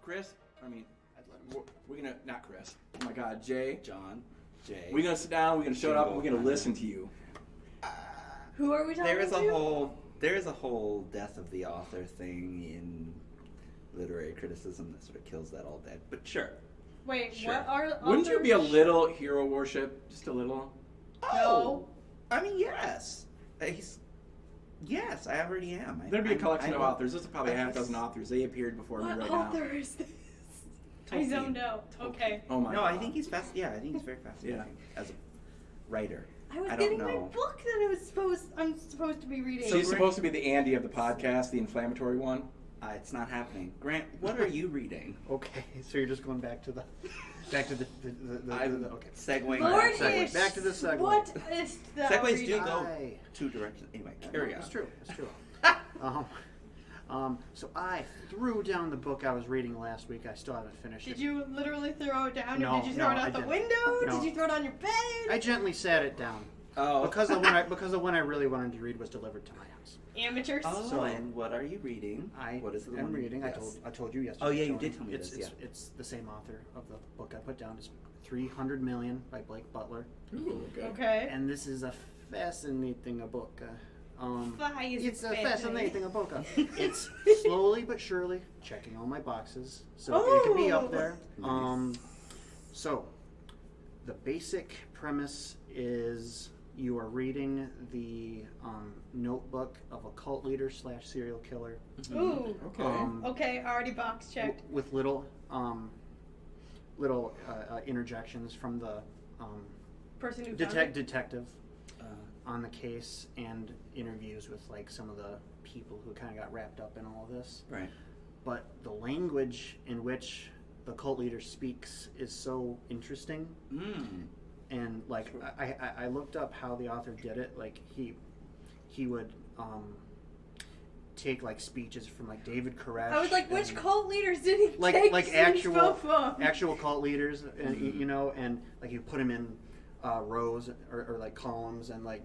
Chris, I'd let him. we're gonna, not Chris, oh my God, Jay. John, Jay. We're gonna sit down, we're gonna shut up, and we're gonna listen to you. Who are we talking There is to? a whole death of the author thing in literary criticism that sort of kills that all dead. But sure. Wait, Sure. what are Wouldn't you authors? be a little hero worship? Just a little? No. I mean, yes. Yes, I already am. There'd be a collection of I- authors. There's probably a half dozen authors. They appeared before me What right author now. is this? I Tolkien. don't know. Okay. Oh my No, God. I think he's I think he's very fascinating as a writer. I was don't getting my know. book that I'm supposed to be reading. So he's supposed to be the Andy of the podcast, the inflammatory one? It's not happening. Grant, what are you reading? Okay, so you're just going back to the okay. Segueing Lord back. Ish, Back to the segue. What is the Segues do reading? go two directions. Anyway, carry on. It's true. So I threw down the book I was reading last week. I still haven't finished Did it. you literally throw it down, No, or did you throw no, it I out the didn't. window? No. Did you throw it on your bed? I gently sat it down Oh. because the one I really wanted to read was delivered to my house. Amateurs. Oh, So- and what are you reading? What is the I'm one? reading. Yes. I told you yesterday. Oh, yeah, you Tony. did tell me it's, this, It's, yeah. it's the same author of the book I put down. It's 300 Million by Blake Butler. Ooh, okay. Okay. And this is a fascinating book. It's a fascinating. fascinating book. It's slowly but surely checking all my boxes, so it can be up there. Nice. So the basic premise is you are reading the notebook of a cult leader / serial killer. Ooh. Okay. Okay, already box checked. With little interjections from the Person who found it. detective on the case, and interviews with like some of the people who kind of got wrapped up in all of this. Right. But the language in which the cult leader speaks is so interesting. And like I looked up how the author did it. Like he would take like speeches from like David Koresh. I was like, which and, cult leaders did he like take like speech from? actual cult leaders, and you know, and like you put them in rows or like columns, and like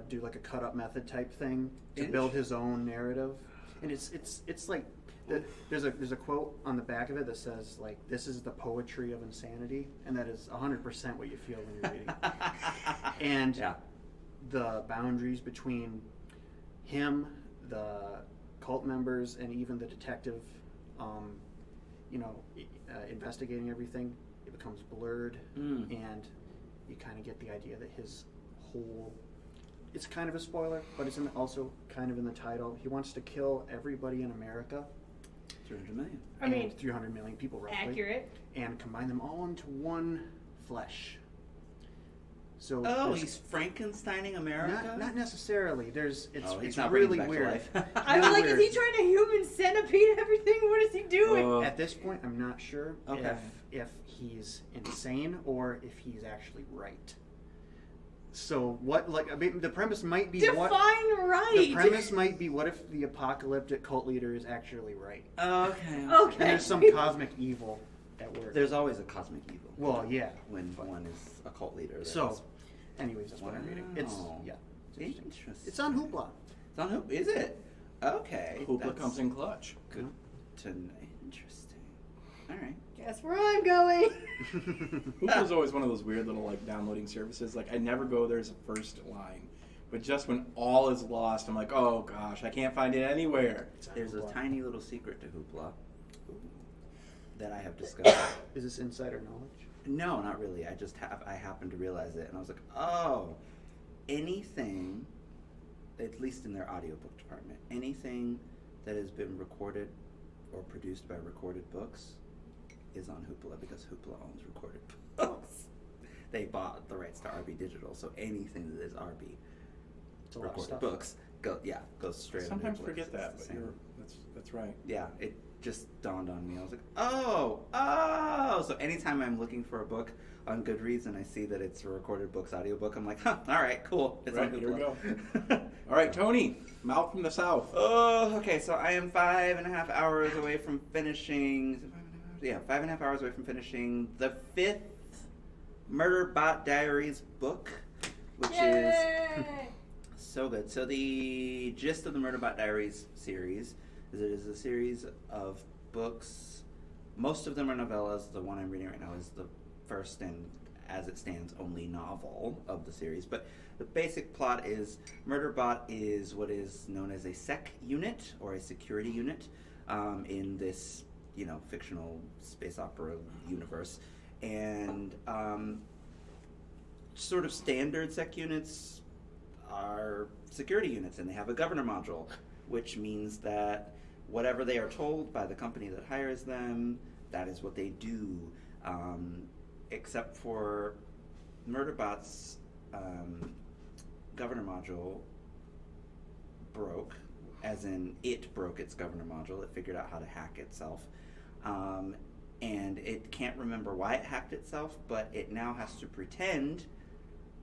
do like a cut up method type thing to build his own narrative. And it's like there's a quote on the back of it that says like, this is the poetry of insanity, and that is 100% what you feel when you're reading. And the boundaries between him, the cult members, and even the detective, investigating everything, it becomes blurred, and you kind of get the idea that his whole, it's kind of a spoiler, but it's also kind of in the title. He wants to kill everybody in America. 300 million. I mean, 300 million people roughly. accurate. And combine them all into one flesh. So He's Frankensteining America? not necessarily. It's not bringing really it back to weird. life. I was like, weird. is he trying to human centipede everything? What is he doing? At this point, I'm not sure Okay. if he's insane or if he's actually right. So the premise might be Define right. The premise might be, what if the apocalyptic cult leader is actually right? Okay. Okay. And there's some cosmic evil at work. There's always a cosmic evil. Well, yeah. When one is a cult leader. Anyways, that's what I'm reading. It's Interesting. It's on Hoopla. It's on Hoopla. Is it? Okay. Hoopla comes in clutch. Good to know. Interesting. All right. Guess where I'm going. Hoopla's always one of those weird little like downloading services. Like I never go there as a first line, but just when all is lost, I'm like, oh gosh, I can't find it anywhere. There's a tiny little secret to Hoopla that I have discovered. Is this insider knowledge? No, not really. I happened to realize it, and I was like, oh, anything, at least in their audiobook department, anything that has been recorded or produced by Recorded Books is on Hoopla, because Hoopla owns Recorded Books. They bought the rights to RB Digital, so anything that is RB It's a lot of Recorded stuff. Books goes straight. Sometimes on Hoopla. forget It's that, the but same. that's right. Yeah, it just dawned on me. I was like, oh. So anytime I'm looking for a book on Goodreads and I see that it's a Recorded Books audiobook, I'm like, huh, all right, cool. It's Right, on here we Hoopla. go. All right, Tony, Mouth from the South. Oh, okay, so I am 5.5 hours away from finishing. Is it 5.5 hours? Yeah, 5.5 hours away from finishing the 5th Murderbot Diaries book, which is so good. So the gist of the Murderbot Diaries series is it is a series of books, most of them are novellas. The one I'm reading right now is the first and, as it stands, only novel of the series. But the basic plot is Murderbot is what is known as a sec unit or a security unit in this, fictional space opera universe. And sort of standard sec units are security units, and they have a governor module, which means that whatever they are told by the company that hires them, that is what they do. Except for Murderbot's governor module broke, as in it broke its governor module. It figured out how to hack itself. And it can't remember why it hacked itself, but it now has to pretend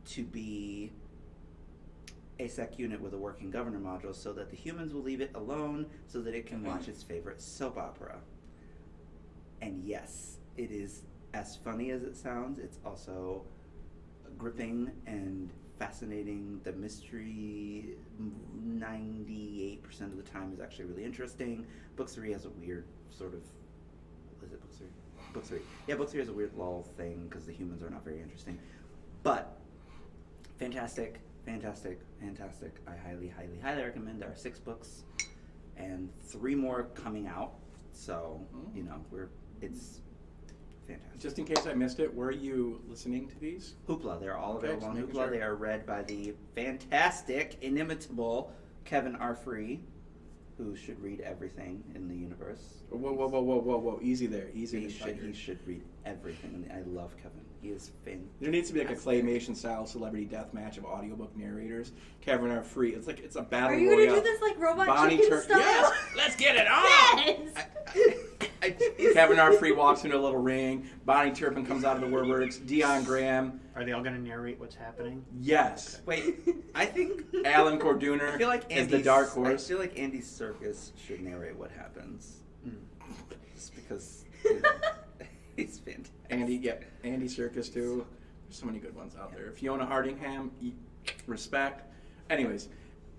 to be a sec unit with a working governor module so that the humans will leave it alone so that it can watch its favorite soap opera. And yes, it is as funny as it sounds. It's also gripping and fascinating. The mystery 98% of the time is actually really interesting. Book 3 has a weird sort of... Is it Book 3? Book 3. Yeah, Book 3 has a weird lull thing because the humans are not very interesting. But fantastic. I highly recommend. There are 6 books and 3 more coming out. So, it's fantastic. Just in case I missed it, where are you listening to these? Hoopla. They're all Okay, available on just making Hoopla. sure. They are read by the fantastic, inimitable Kevin R. Free, who should read everything in the universe. Whoa. Easy there. Easy. He should read everything. I love Kevin. He is fantastic. There needs to be like a claymation style celebrity death match of audiobook narrators. Kevin R. Free. It's a battle Are you royale. gonna do this like Robot Bonnie Chicken style? Yes! Let's get it on! Yes! Kevin R. Free walks into a little ring. Bonnie Turpin comes out of the woodworks. Dion Graham. Are they all going to narrate what's happening? Yes. Wait, I think Alan Corduner I feel like is the dark horse. I feel like Andy Serkis should narrate what happens. Just because he's fantastic. Andy Serkis too. There's so many good ones out there. Fiona Hardingham, respect. Anyways,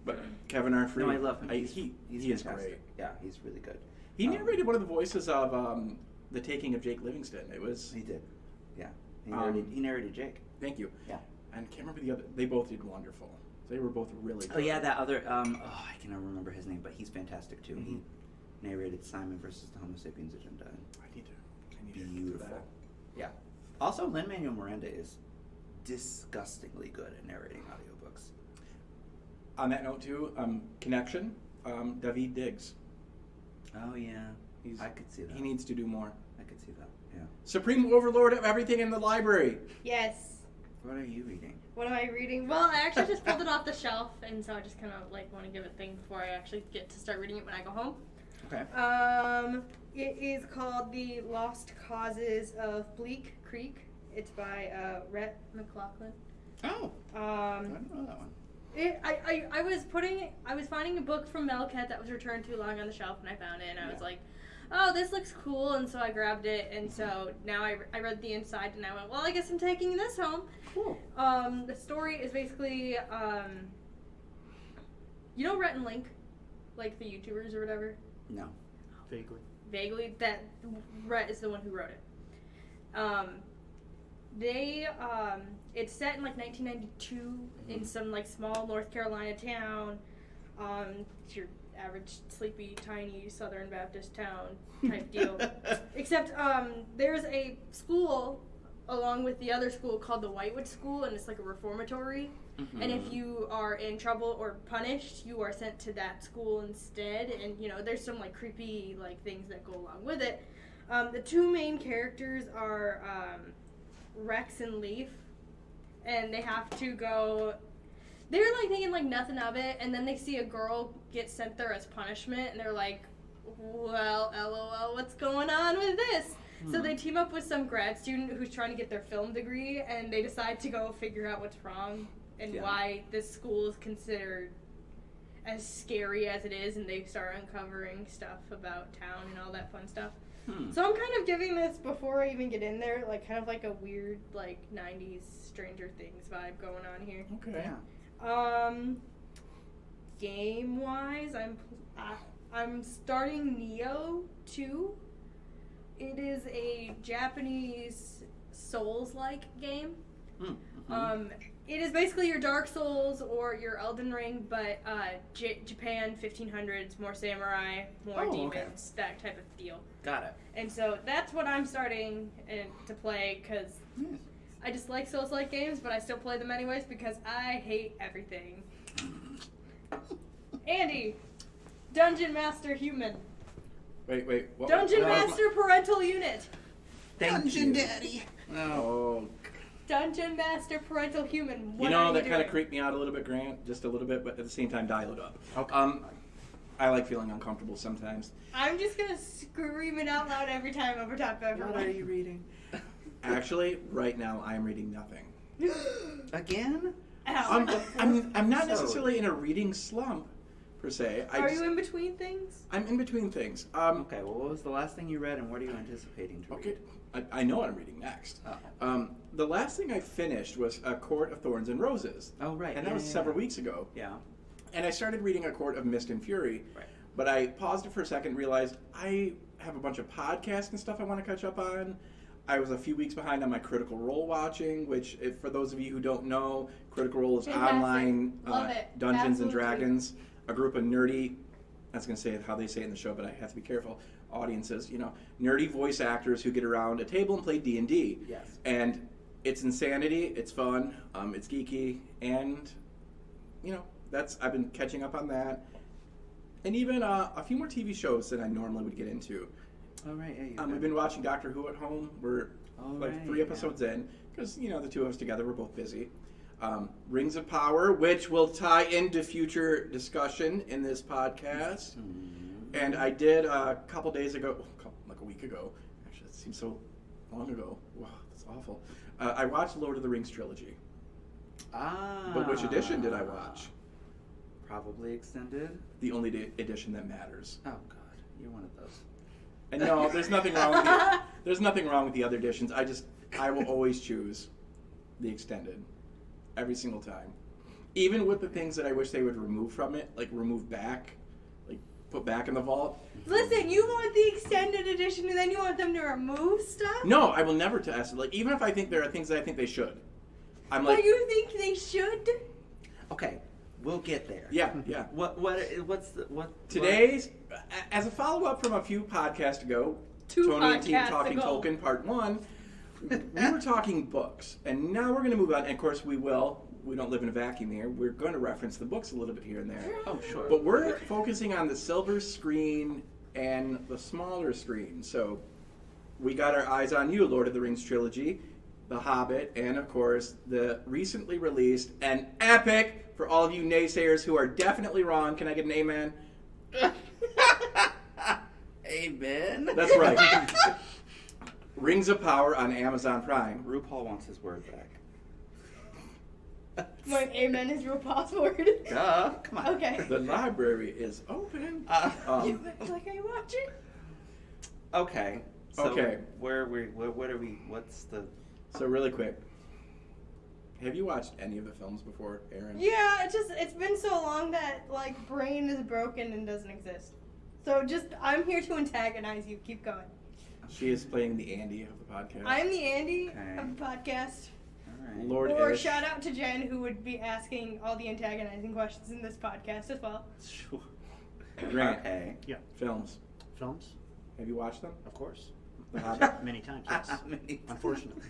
but Kevin R. Free. No, I love him. He is fantastic. great. Yeah, he's really good. He narrated one of the voices of The Taking of Jake Livingston. It was. He did. Yeah, he narrated Jake. Thank you. Yeah. And I can't remember the other. They both did wonderful. They were both really good. Oh yeah, that other. I cannot remember his name, but he's fantastic too. Mm-hmm. He narrated Simon versus the Homo sapiens agenda. I need to Beautiful. do that. Yeah. Also, Lin-Manuel Miranda is disgustingly good at narrating audiobooks. On that note too, Connection, David Diggs. Oh yeah, I could see that. He needs to do more. I could see that. Yeah. Supreme Overlord of everything in the library. Yes. What are you reading? What am I reading? Well, I actually just pulled it off the shelf, and so I just kind of want to give it a thing before I actually get to start reading it when I go home. Okay. It is called The Lost Causes of Bleak Creek. It's by Rhett McLaughlin. Oh. I don't know that one. I was finding a book from Melcat that was returned too long on the shelf, and I found it, and I was like, oh, this looks cool, and so I grabbed it, and so now I read the inside, and I went, well, I guess I'm taking this home. Cool. The story is basically, you know Rhett and Link, like the YouTubers or whatever? No. Vaguely, that Rhett is the one who wrote it. It's set in like 1992 in some like small North Carolina town. It's your average sleepy, tiny Southern Baptist town type deal. Except there's a school along with the other school called the Whitewood School, and it's like a reformatory. Mm-hmm. And if you are in trouble or punished, you are sent to that school instead. And there's some like creepy like things that go along with it. The two main characters are Rex and Leaf, and they have to go. They're like thinking like nothing of it, and then they see a girl get sent there as punishment, and they're like, well, LOL, what's going on with this? So they team up with some grad student who's trying to get their film degree, and they decide to go figure out what's wrong and why this school is considered as scary as it is, and they start uncovering stuff about town and all that fun stuff. So I'm kind of giving this, before I even get in there, like kind of like a weird like 90s Stranger Things vibe going on here. Okay. Yeah. Game wise, I'm starting Neo 2. It is a Japanese Souls-like game. Mm-hmm. It is basically your Dark Souls or your Elden Ring, but Japan, 1500s, more samurai, more demons, that type of deal. Got it. And so that's what I'm starting to play, because I just like Souls-like games, but I still play them anyways because I hate everything. Andy, Dungeon Master Human. Wait. What? Dungeon Master Parental Unit. Dungeon Daddy. Oh. Dungeon Master Parental Human. You know, that kind of creeped me out a little bit, Grant. Just a little bit, but at the same time, dial it up. Okay. I like feeling uncomfortable sometimes. I'm just going to scream it out loud every time over top of everyone. What are you reading? Actually, right now, I am reading nothing. Again? Ow. I'm not necessarily in a reading slump, per se. Are you in between things? I'm in between things. Okay, well, what was the last thing you read, and what are you anticipating to read? I know what I'm reading next. Oh. The last thing I finished was A Court of Thorns and Roses. Oh, right. And that was several weeks ago. Yeah. And I started reading A Court of Mist and Fury. Right. But I paused it for a second and realized I have a bunch of podcasts and stuff I want to catch up on. I was a few weeks behind on my Critical Role watching, which, for those of you who don't know, Critical Role is Fantastic. online Love it. Dungeons and Absolutely. Dragons, a group of nerdy, I was going to say how they say it in the show, but I have to be careful, audiences, nerdy voice actors who get around a table and play D&D. Yes. And it's insanity, it's fun, it's geeky, and, I've been catching up on that. And even a few more TV shows than I normally would get into. Oh, right. Yeah, We've been watching Doctor Who at home. We're 3 episodes in, because, the two of us together, we're both busy. Rings of Power, which will tie into future discussion in this podcast. Mm-hmm. And I did a couple days ago, like a week ago. Actually, it seems so long ago. Wow, that's awful. I watched Lord of the Rings trilogy. But which edition did I watch? Probably extended. The only edition that matters. Oh God, you're one of those. And no, there's nothing wrong with there's nothing wrong with the other editions. I will always choose the extended every single time. Even with the things that I wish they would remove from it, like remove back, like put back in the vault. Listen, you want the extended edition and then you want them to remove stuff? No, I will never test it. Like, even if I think there are things that I think they should. I'm like, But you think they should? Okay, we'll get there. yeah. Today's, as a follow-up from a few podcasts ago, Tony and Team podcasts Talking ago. Tolkien Part 1, we were talking books. And now we're going to move on. And, of course, we don't live in a vacuum here. We're going to reference the books a little bit here and there. Oh, sure. But we're focusing on the silver screen and the smaller screen. So we got our eyes on you, Lord of the Rings trilogy, The Hobbit, and, of course, the recently released and epic, for all of you naysayers who are definitely wrong. Can I get an amen? Amen. That's right. Rings of Power on Amazon Prime. RuPaul wants his word back. My amen is real password. Duh. Come on. Okay. The library is open. You act like I watch it. Okay. So Okay. What are we? What's the? So really quick, have you watched any of the films before, Aaron? Yeah, it's been so long that like brain is broken and doesn't exist. So I'm here to antagonize you. Keep going. She is playing the Andy of the podcast. I'm the Andy Okay. of the podcast. All right. Lord Or Ish. shout out to Jen, who would be asking all the antagonizing questions in this podcast as well. Sure. Grant. Okay. Yeah. Films. Films, Have you watched them? of course. The Hobbit. Many times, yes. Unfortunately.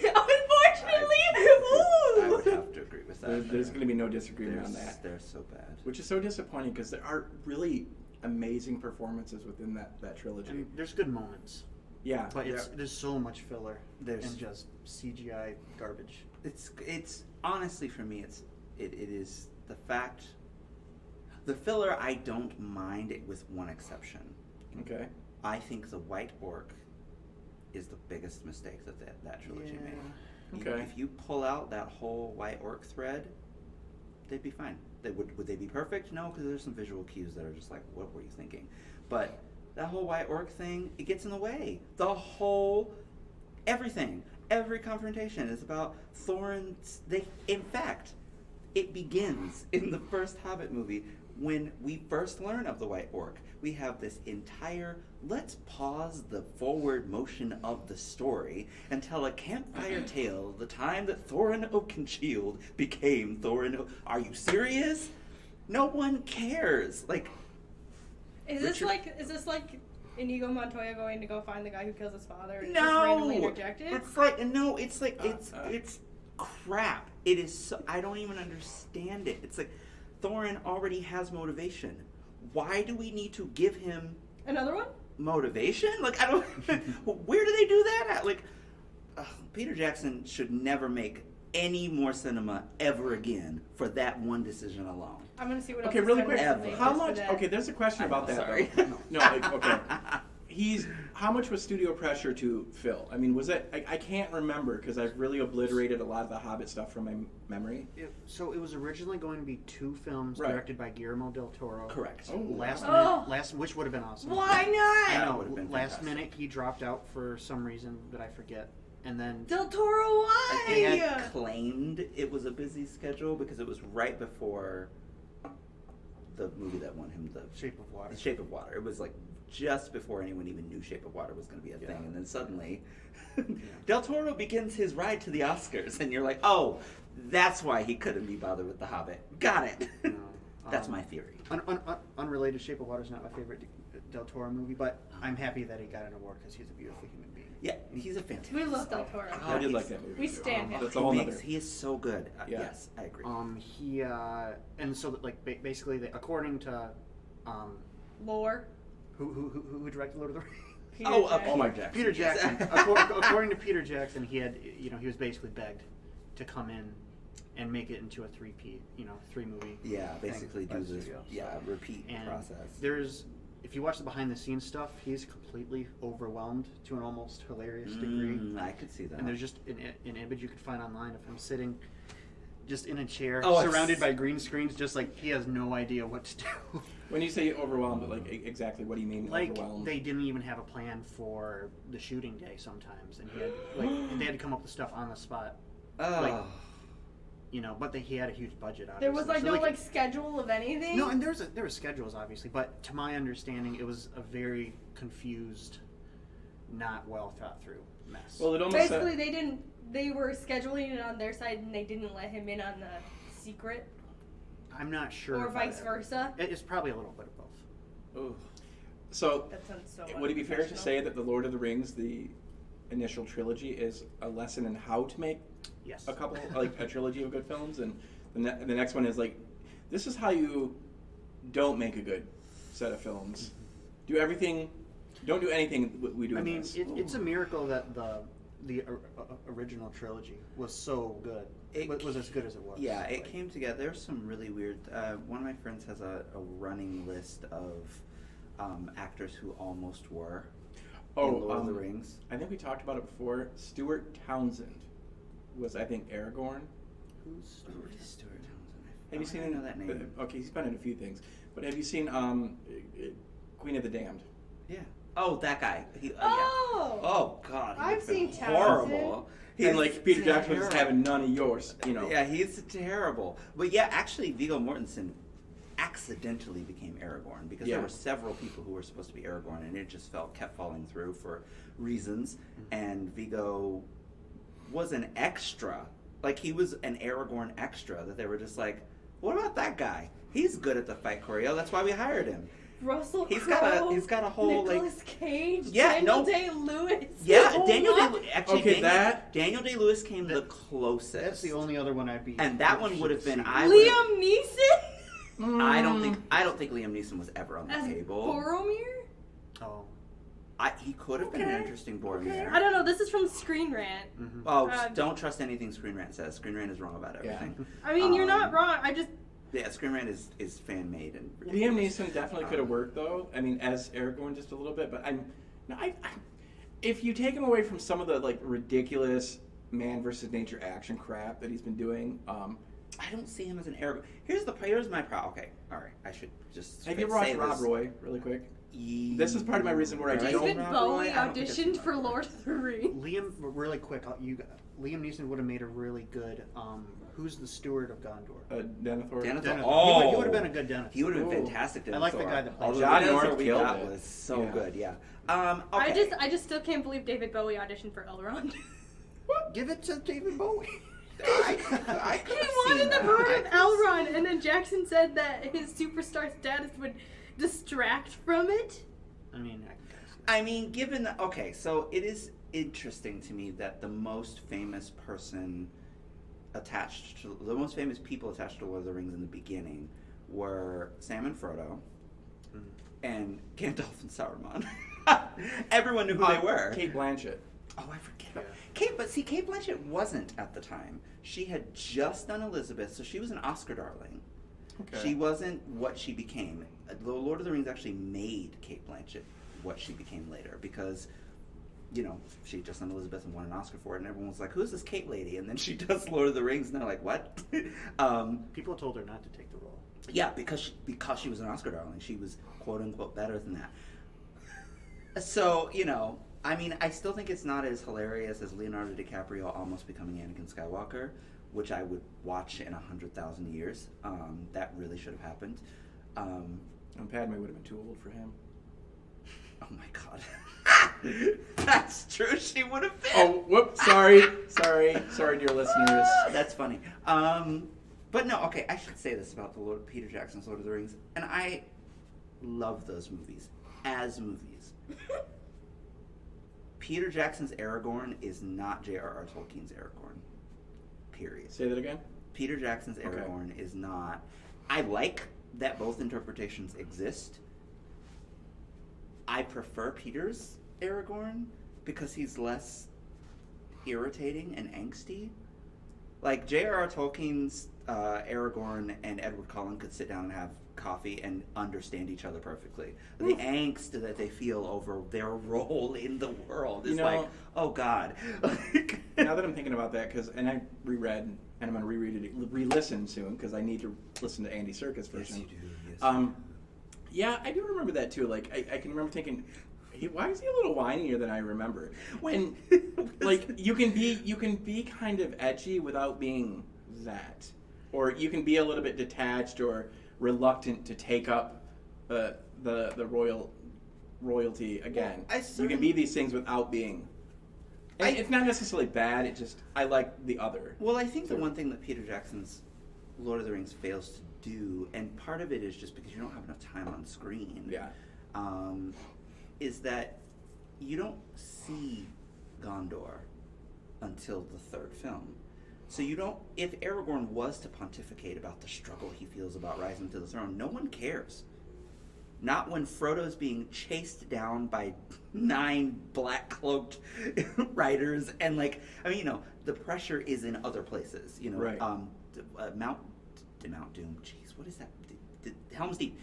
Unfortunately, I would ooh. have to agree with that. There's going to be no disagreement on that. They're so bad. Which is so disappointing because there are really amazing performances within that trilogy. And there's good moments, Yeah. but yeah. there's so much filler There's- and just CGI garbage. It's honestly for me it is the fact. The filler I don't mind it with one exception. Okay. I think the White Orc is the biggest mistake that trilogy made. Okay. If you pull out that whole White Orc thread, they'd be fine. Would they be perfect? No, because there's some visual cues that are just like, what were you thinking? But that whole White Orc thing, it gets in the way. Everything, every confrontation is about Thorin's. In fact, It begins in the first Hobbit movie when we first learn of the White Orc. We have this entire, let's pause the forward motion of the story and tell a campfire tale of the time that Thorin Oakenshield became Thorin. Are you serious? No one cares. Like, Is this Richard- like Inigo Montoya going to go find the guy who kills his father and just no, randomly interjected? it's like no, it's like it's crap. It is. So, I don't even understand it. It's like Thorin already has motivation. Why do we need to give him Another one? motivation? Like, I don't. Where do they do that at? Like, Peter Jackson should never make any more cinema ever again for that one decision alone. I'm gonna see what else. Okay, he's really done quick. recently Ever. How just for much? that. Okay, there's a question about that. Sorry. Though. No, like, okay. How much was studio pressure to fill? I mean, was it? I can't remember because I've really obliterated a lot of the Hobbit stuff from my memory. So it was originally going to be 2 films Right. directed by Guillermo del Toro. Correct. Oh, Last wow. minute, which would have been awesome. Why I not? That would have know. been Last fantastic. minute, he dropped out for some reason that I forget, and then Del Toro, why? They had claimed it was a busy schedule because it was right before the movie that won him the Shape of Water. Shape of Water. It was like just before anyone even knew Shape of Water was going to be a thing, and then suddenly Del Toro begins his ride to the Oscars, and you're like, oh, that's why he couldn't be bothered with The Hobbit. Got it. No, That's my theory. Unrelated, Shape of Water is not my favorite Del Toro movie, but I'm happy that he got an award because he's a beautiful human being. Yeah, he's a fantastic. We love Del Toro. I did like that movie. We stand him. That's a whole nother. He is so good. Yeah. Yes, I agree. And so that, like basically, according to Lore. who directed Lord of the Rings? Peter Oh, Jackson. my Jackson. Peter Jackson. According to Peter Jackson, he had he was basically begged to come in and make it into a 3 movie. Yeah, thing basically by do the this. studio, so. Yeah, repeat And process. there's, if you watch the behind the scenes stuff, he's completely overwhelmed to an almost hilarious degree. I could see that. And there's just an image you could find online of him sitting just in a chair, Oh, surrounded by green screens, just like he has no idea what to do. When you say overwhelmed, like exactly what do you mean Like overwhelmed? they didn't even have a plan for the shooting day sometimes, and he had they had to come up with stuff on the spot. Oh. But he had a huge budget. Obviously. There was like So, no schedule of anything. No, and there were schedules obviously, but to my understanding, it was a very confused, not well thought through mess. Well, it almost Basically, they were scheduling it on their side, and they didn't let him in on the secret, I'm not sure. or if vice I- versa. It's probably a little bit of both. Ooh. so. That sounds so. Would it be fair to unprofessional. say that the Lord of the Rings, the initial trilogy, is a lesson in how to make Yes. a couple, like a trilogy of good films, and the next one is like, this is how you don't make a good set of films. Don't do anything we do. I in mean, this. it's a miracle that the original trilogy was so good. It Was as good as it was. Yeah, it Like, came together. There's some really weird. One of my friends has a running list of actors who almost were in Lord of the Rings. I think we talked about it before. Stuart Townsend was, I think, Aragorn. Who's Stuart? Stuart Townsend. Have you seen? I know that name. Okay, he's been in a few things, but have you seen Queen of the Damned? Yeah. Oh, that guy. He, Oh! yeah. Oh God. he I've looks been seen horrible. And like Peter Jackson was terrible. having none of yours, Yeah, he's terrible. But yeah, actually, Viggo Mortensen accidentally became Aragorn because Yeah. there were several people who were supposed to be Aragorn, and it just kept falling through for reasons. And Viggo was an extra, like he was an Aragorn extra. That they were just like, what about that guy? He's good at the fight choreo. That's why we hired him. Russell He's Crowe. got a whole Nicolas Cage. Yeah, Daniel no. Day-Lewis. Yeah, Oh, Daniel what? Day. Actually, Okay, Daniel Day-Lewis came the closest. That's the only other one I'd be. And that one would have been Liam Neeson I don't think Liam Neeson was ever on the as table. Boromir. Oh. He could have been an Okay. interesting Boromir. I don't know. This is from Screen Rant. Mm-hmm. Oh, don't trust anything Screen Rant says. Screen Rant is wrong about everything. I mean, you're not Um, wrong. I just Yeah, Screen Rant is fan made and Liam Neeson definitely could have worked though. I mean, as Aragorn just a little bit, but if you take him away from some of the like ridiculous man versus nature action crap that he's been doing, I don't see him as an Aragorn. Here's my problem. Okay, all right. I should just. have you ever watched Rob Roy really quick? This is part of my reason where I Right. don't. David Rob Bowie Roy? I don't think I've seen auditioned for Rob Roy. Lord of the Rings. Liam, really quick, Liam Neeson would have made a really good Who's the steward of Gondor? Denethor. Denethor. Denethor. Oh, He would have been a good Denethor. He would have been Ooh. fantastic. Denethor. I like the guy that played Although John the Denethor North we killed got it. was so Yeah. good. Yeah. Okay. I just still can't believe David Bowie auditioned for Elrond. Give it to David Bowie. I He could've wanted seen the that. part of Elrond, and then Jackson said that his superstar status would distract from it. I mean, I can guess. I mean, given that, okay, so it is interesting to me that the most famous people attached to Lord of the Rings in the beginning were Sam and Frodo and Gandalf and Sauron. Everyone knew who they were. Kate Blanchett. Oh, I forget about Kate. But see, Kate Blanchett wasn't at the time. She had just done Elizabeth, so she was an Oscar darling. Okay. She wasn't what she became. The Lord of the Rings actually made Kate Blanchett what she became later because, you know, she had just done Elizabeth and won an Oscar for it, and everyone was like, "Who's this Kate lady?" And then she does Lord of the Rings, and they're like, "What?" People told her not to take the role. Yeah, because she was an Oscar darling. She was quote unquote better than that. So, you know, I mean, I still think it's not as hilarious as Leonardo DiCaprio almost becoming Anakin Skywalker, which I would watch in 100,000 years. That really should have happened. And Padme would have been too old for him. Oh my god. That's true, she would have been. Oh, whoops! Sorry, dear listeners. That's funny. But no, okay, I should say this about Peter Jackson's Lord of the Rings, and I love those movies as movies. Peter Jackson's Aragorn is not J.R.R. Tolkien's Aragorn. Period. Say that again. Peter Jackson's Aragorn is not. I like that both interpretations exist. I prefer Peter's Aragorn because he's less irritating and angsty. Like J.R.R. Tolkien's Aragorn and Edward Cullen could sit down and have coffee and understand each other perfectly. The angst that they feel over their role in the world is like, oh God. Now that I'm thinking about that, and I reread, and I'm going to reread it, re-listen soon because I need to listen to Andy Serkis version. Yes, you do. Yes, Yeah, I do remember that too. Like, I can remember thinking, why is he a little whinier than I remember? And like, you can be kind of edgy without being that, or you can be a little bit detached or reluctant to take up the royalty again. Well, you can be these things without being. And it's not necessarily bad. It just I like the other. Well, I think the one thing that Peter Jackson's Lord of the Rings fails to do, and part of it is just because you don't have enough time on screen. Yeah. Is that you don't see Gondor until the third film. So you don't. If Aragorn was to pontificate about the struggle he feels about rising to the throne, no one cares. Not when Frodo's being chased down by 9 black-cloaked riders, and the pressure is in other places. Right. Mount Doom. Jeez, what is that? Helm's Deep.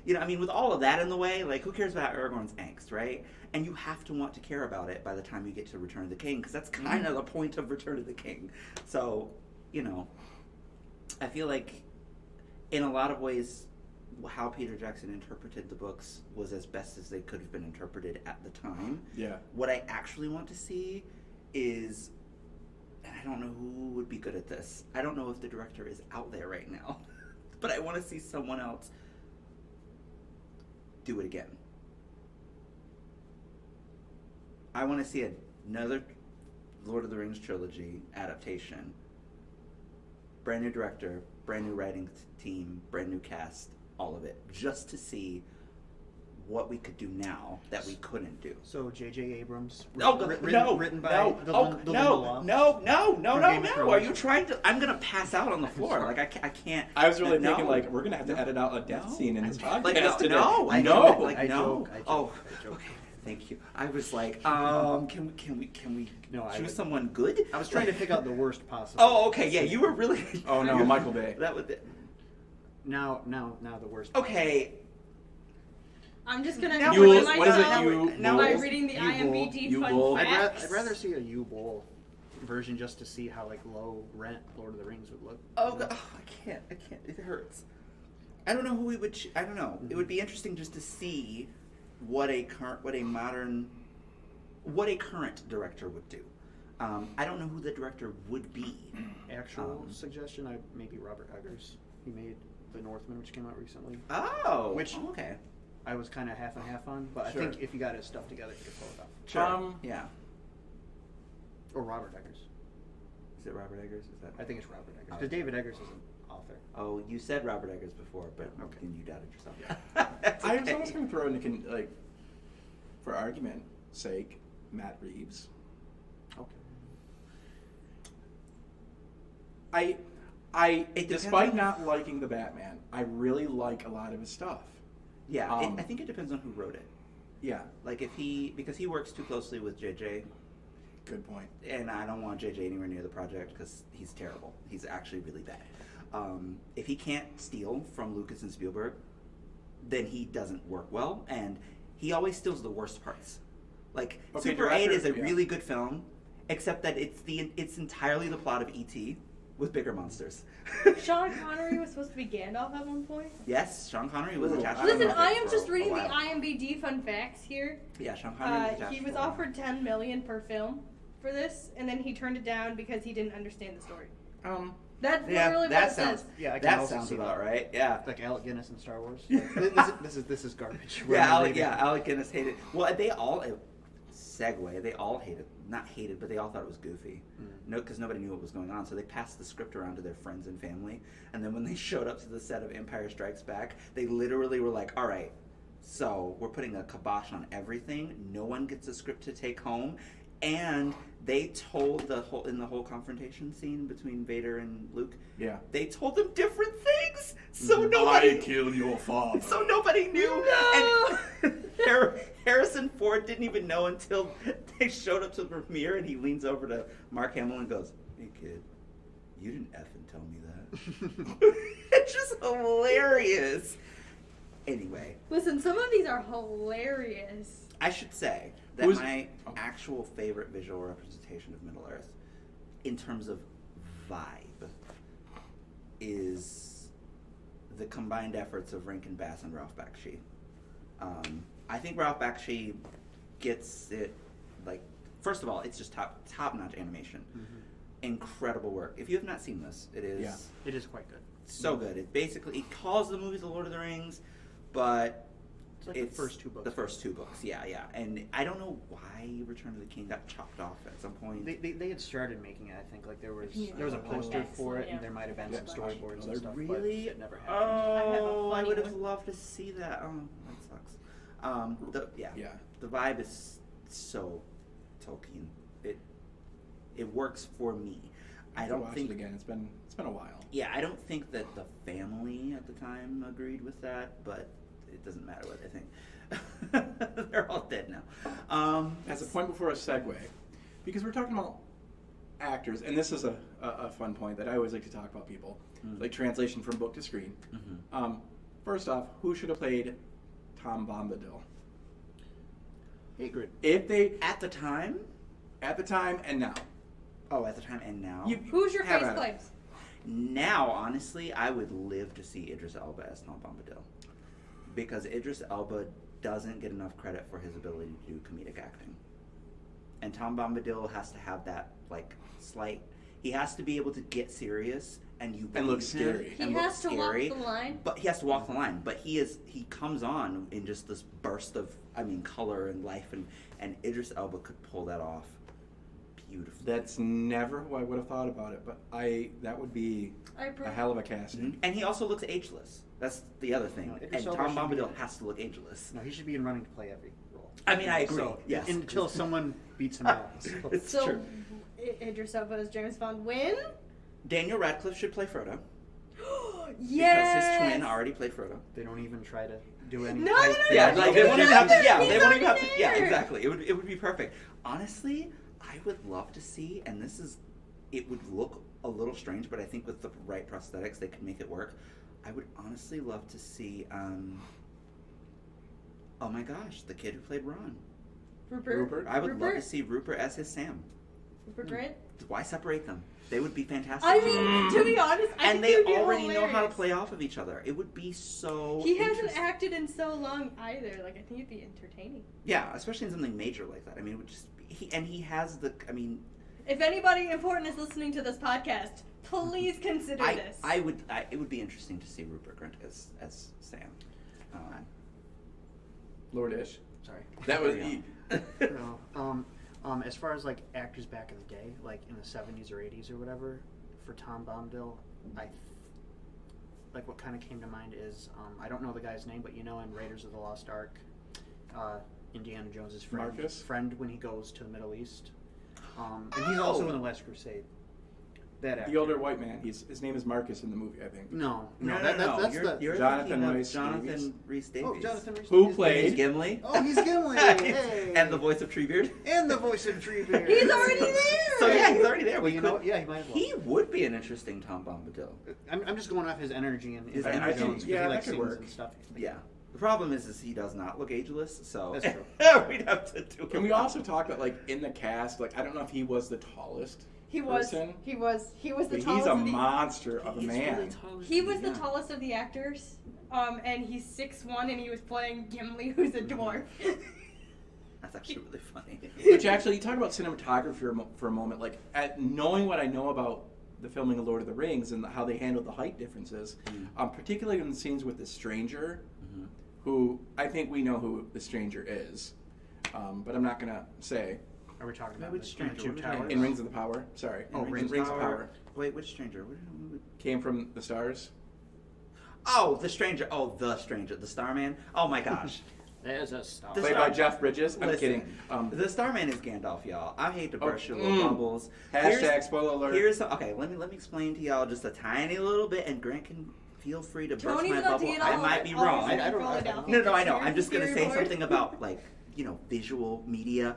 Yeah. With all of that in the way, who cares about Aragorn's angst, right? And you have to want to care about it by the time you get to Return of the King, because that's kind of the point of Return of the King. So, I feel like in a lot of ways, how Peter Jackson interpreted the books was as best as they could have been interpreted at the time. Yeah. What I actually want to see is, and I don't know who would be good at this. I don't know if the director is out there right now, but I want to see someone else do it again. I want to see another Lord of the Rings trilogy adaptation. Brand new director, brand new writing team, brand new cast, all of it, just to see what we could do now that we couldn't do. So J.J. Abrams, written by no. Are you trying to? I'm gonna pass out on the floor. I can't. I was really thinking we're gonna have to edit out a death scene in this podcast today. I joke. Okay. Thank you. I was like, can we choose someone good? I was trying to pick out the worst possible. Oh, okay. Yeah, you were really. Oh no, Michael Bay. That was. Now the worst. Okay. I'm just gonna Now enjoy what is myself it, by you- reading the you IMDb bull. fun I'd facts. rather see a U-Bowl version just to see how low rent Lord of the Rings would look. Oh, God. I can't. It hurts. I don't know who we would. I don't know. It would be interesting just to see what a current director would do. I don't know who the director would be. Actual suggestion, maybe Robert Eggers. He made The Northman, which came out recently. Okay. I was kind of half and half on, but Sure. I think if you got his stuff together, you could pull it off. Sure. Yeah. Or Robert Eggers. Is it Robert Eggers? Is that? I think it's Robert Eggers. Oh. Because David Eggers is an author. Oh, you said Robert Eggers before, but Okay. then you doubted yourself. Yeah. That's I was okay. almost going to throw in, like, for argument sake, Matt Reeves. Okay. It despite depends on- not liking the Batman, I really like a lot of his stuff. Yeah, Um, I think it depends on who wrote it. Yeah, Like because he works too closely with JJ, good point. and I don't want JJ anywhere near the project because he's terrible. He's actually really bad. If he can't steal from Lucas and Spielberg, then he doesn't work well, and he always steals the worst parts. Like Okay, Super 8 is a yeah. really good film, except that it's entirely the plot of E.T. with bigger monsters. Sean Connery was supposed to be Gandalf at one point. Yes, Sean Connery was Ooh, attached. I to don't Listen, know the I project am for just a reading the while. IMDb fun facts here. Yeah, Sean Connery was attached. He was for a while. offered $10 million per film for this, and then he turned it down because he didn't understand the story. That's literally what that it sounds. says. Yeah, I can that also sounds see about that. right. Yeah. Like Alec Guinness in Star Wars. Like, this is garbage. We're Yeah, not Alec, reading. yeah, Alec Guinness hated. Well, they all segue. They all not hated, but they all thought it was goofy. No, because nobody knew what was going on. So they passed the script around to their friends and family, and then when they showed up to the set of Empire Strikes Back, they literally were like, "All right, so we're putting a kibosh on everything. No one gets a script to take home." And they told in the whole confrontation scene between Vader and Luke. Yeah. They told them different things, so nobody killed your father. so nobody knew. No! And Harrison Ford didn't even know until they showed up to the premiere, and he leans over to Mark Hamill and goes, "Hey kid, you didn't effing tell me that." It's just hilarious. Anyway, Listen, some of these are hilarious. I should say that Who's- my actual favorite visual representation of Middle Earth, in terms of vibe, is the combined efforts of Rankin Bass and Ralph Bakshi. I think Ralph Bakshi gets it, like, first of all, it's just top-notch animation. Incredible work. If you have not seen this, it is Yeah. It is quite good. so good. It calls the movies The Lord of the Rings, but It's like the first two books. The first two books, yeah. And I don't know why Return of the King got chopped off at some point. They had started making it. I think like there was Yeah. a poster Excellent, for it, yeah. and there might have been Yeah. some storyboards Oh, and stuff. Really? But it never happened. have a Oh, I funny would have one. loved to see that. Oh, that sucks. Yeah. The vibe is so Tolkien. It works for me. I don't watch think it again. It's been a while. Yeah, I don't think that the family at the time agreed with that, but it doesn't matter what they think. They're all dead now. As a point before a segue, because we're talking about actors, and this is a fun point that I always like to talk about people, like translation from book to screen. First off, who should have played Tom Bombadil? Hagrid. If they, At the time? at the time and now. Oh, at the time and now? Who's your Have face at it. claims? Now, honestly, I would live to see Idris Elba as Tom Bombadil. Because Idris Elba doesn't get enough credit for his ability to do comedic acting. And Tom Bombadil has to have that, like, slight... He has to be able to get serious and you And look believe him scary. He and look has to walk scary, the line. But he has to walk the line. But he comes on in just this burst of, color and life, and Idris Elba could pull that off beautifully. That's never who I would have thought about it, but that would be I a approve. hell of a casting. Mhm. And he also looks ageless. That's the other thing. No, Idris and Elba Tom should be Bombadil in- has to look ageless. No, he should be in running to play every role. I mean, I agree. So, yes. Until someone beats him out. It's So, true. Idris Elba as James Bond win? Daniel Radcliffe should play Frodo. Yes! Because his twin already played Frodo. They don't even try to do any. No, type- no, Yeah, no, like he's they won't even have to. Yeah, he's they won't even have already to. Yeah, there. exactly. It would be perfect. Honestly, I would love to see, and it would look a little strange, but I think with the right prosthetics, they could make it work. I would honestly love to see. Oh my gosh, the kid who played Ron. Rupert. I would love to Rupert? see Rupert as his Sam. Rupert Grint? Why separate them? They would be fantastic. I mean, to be honest, I and think they would be already know how to hilarious. play off of each other. It would be so. He hasn't interesting. acted in so long either. Like, I think it'd be entertaining. Yeah, especially in something major like that. I mean, it would just he has the. I mean, If anybody important is listening to this podcast, please consider this. It would be interesting to see Rupert Grint as Sam. Lord-ish. Sorry. That was... No. As far as like actors back in the day, like in the 70s or 80s or whatever, for Tom Bombadil, like what kind of came to mind is I don't know the guy's name, but you know in Raiders of the Lost Ark, Indiana Jones's friend when he goes to the Middle East, and he's also in the Last Crusade. That actor. The older white man. His name is Marcus in the movie, I think. No. That's You're Jonathan Rhys Davies. Oh, Jonathan Rhys Who Davies. played Gimli? Oh, he's Gimli. Hey. And the voice of Treebeard. And the voice of Treebeard. He's already there! So yeah, he's already there. Well, you know what? Yeah, he might as well. He would be an interesting Tom Bombadil. I'm just going off his energy and His Indiana energy. Jones, 'cause Yeah, he that like could sings work. and stuff. Yeah. The problem is he does not look ageless, so That's true. we'd have to do. Can we also talk about, like, in the cast, like, I don't know if he was the tallest He was person. the But tallest. he's a of the, monster of a man. He was the tallest of the actors. And he's 6'1", and he was playing Gimli, who's a dwarf. That's actually really funny. Which actually, you talk about cinematography for a moment. Like, knowing what I know about the filming of Lord of the Rings and how they handled the height differences, particularly in the scenes with the stranger, who I think we know who the stranger is, but I'm not gonna say. Are we talking about Which the stranger? Two Which Towers? In Rings of the Power, sorry. In Rings of Power. Wait, which stranger? Came from the stars. Oh, the stranger. Oh, the stranger. The Starman. Oh my gosh. There's a star. The Played by Jeff Bridges. I'm Listen, kidding. The Starman is Gandalf, y'all. I hate to burst your little bubbles. Hashtag spoiler alert. Okay, let me explain to y'all just a tiny little bit, and Grant can feel free to burst Tony's my about to bubble. get all I might of be it. wrong. I don't- No, I know. I'm just gonna say Board. something about visual media.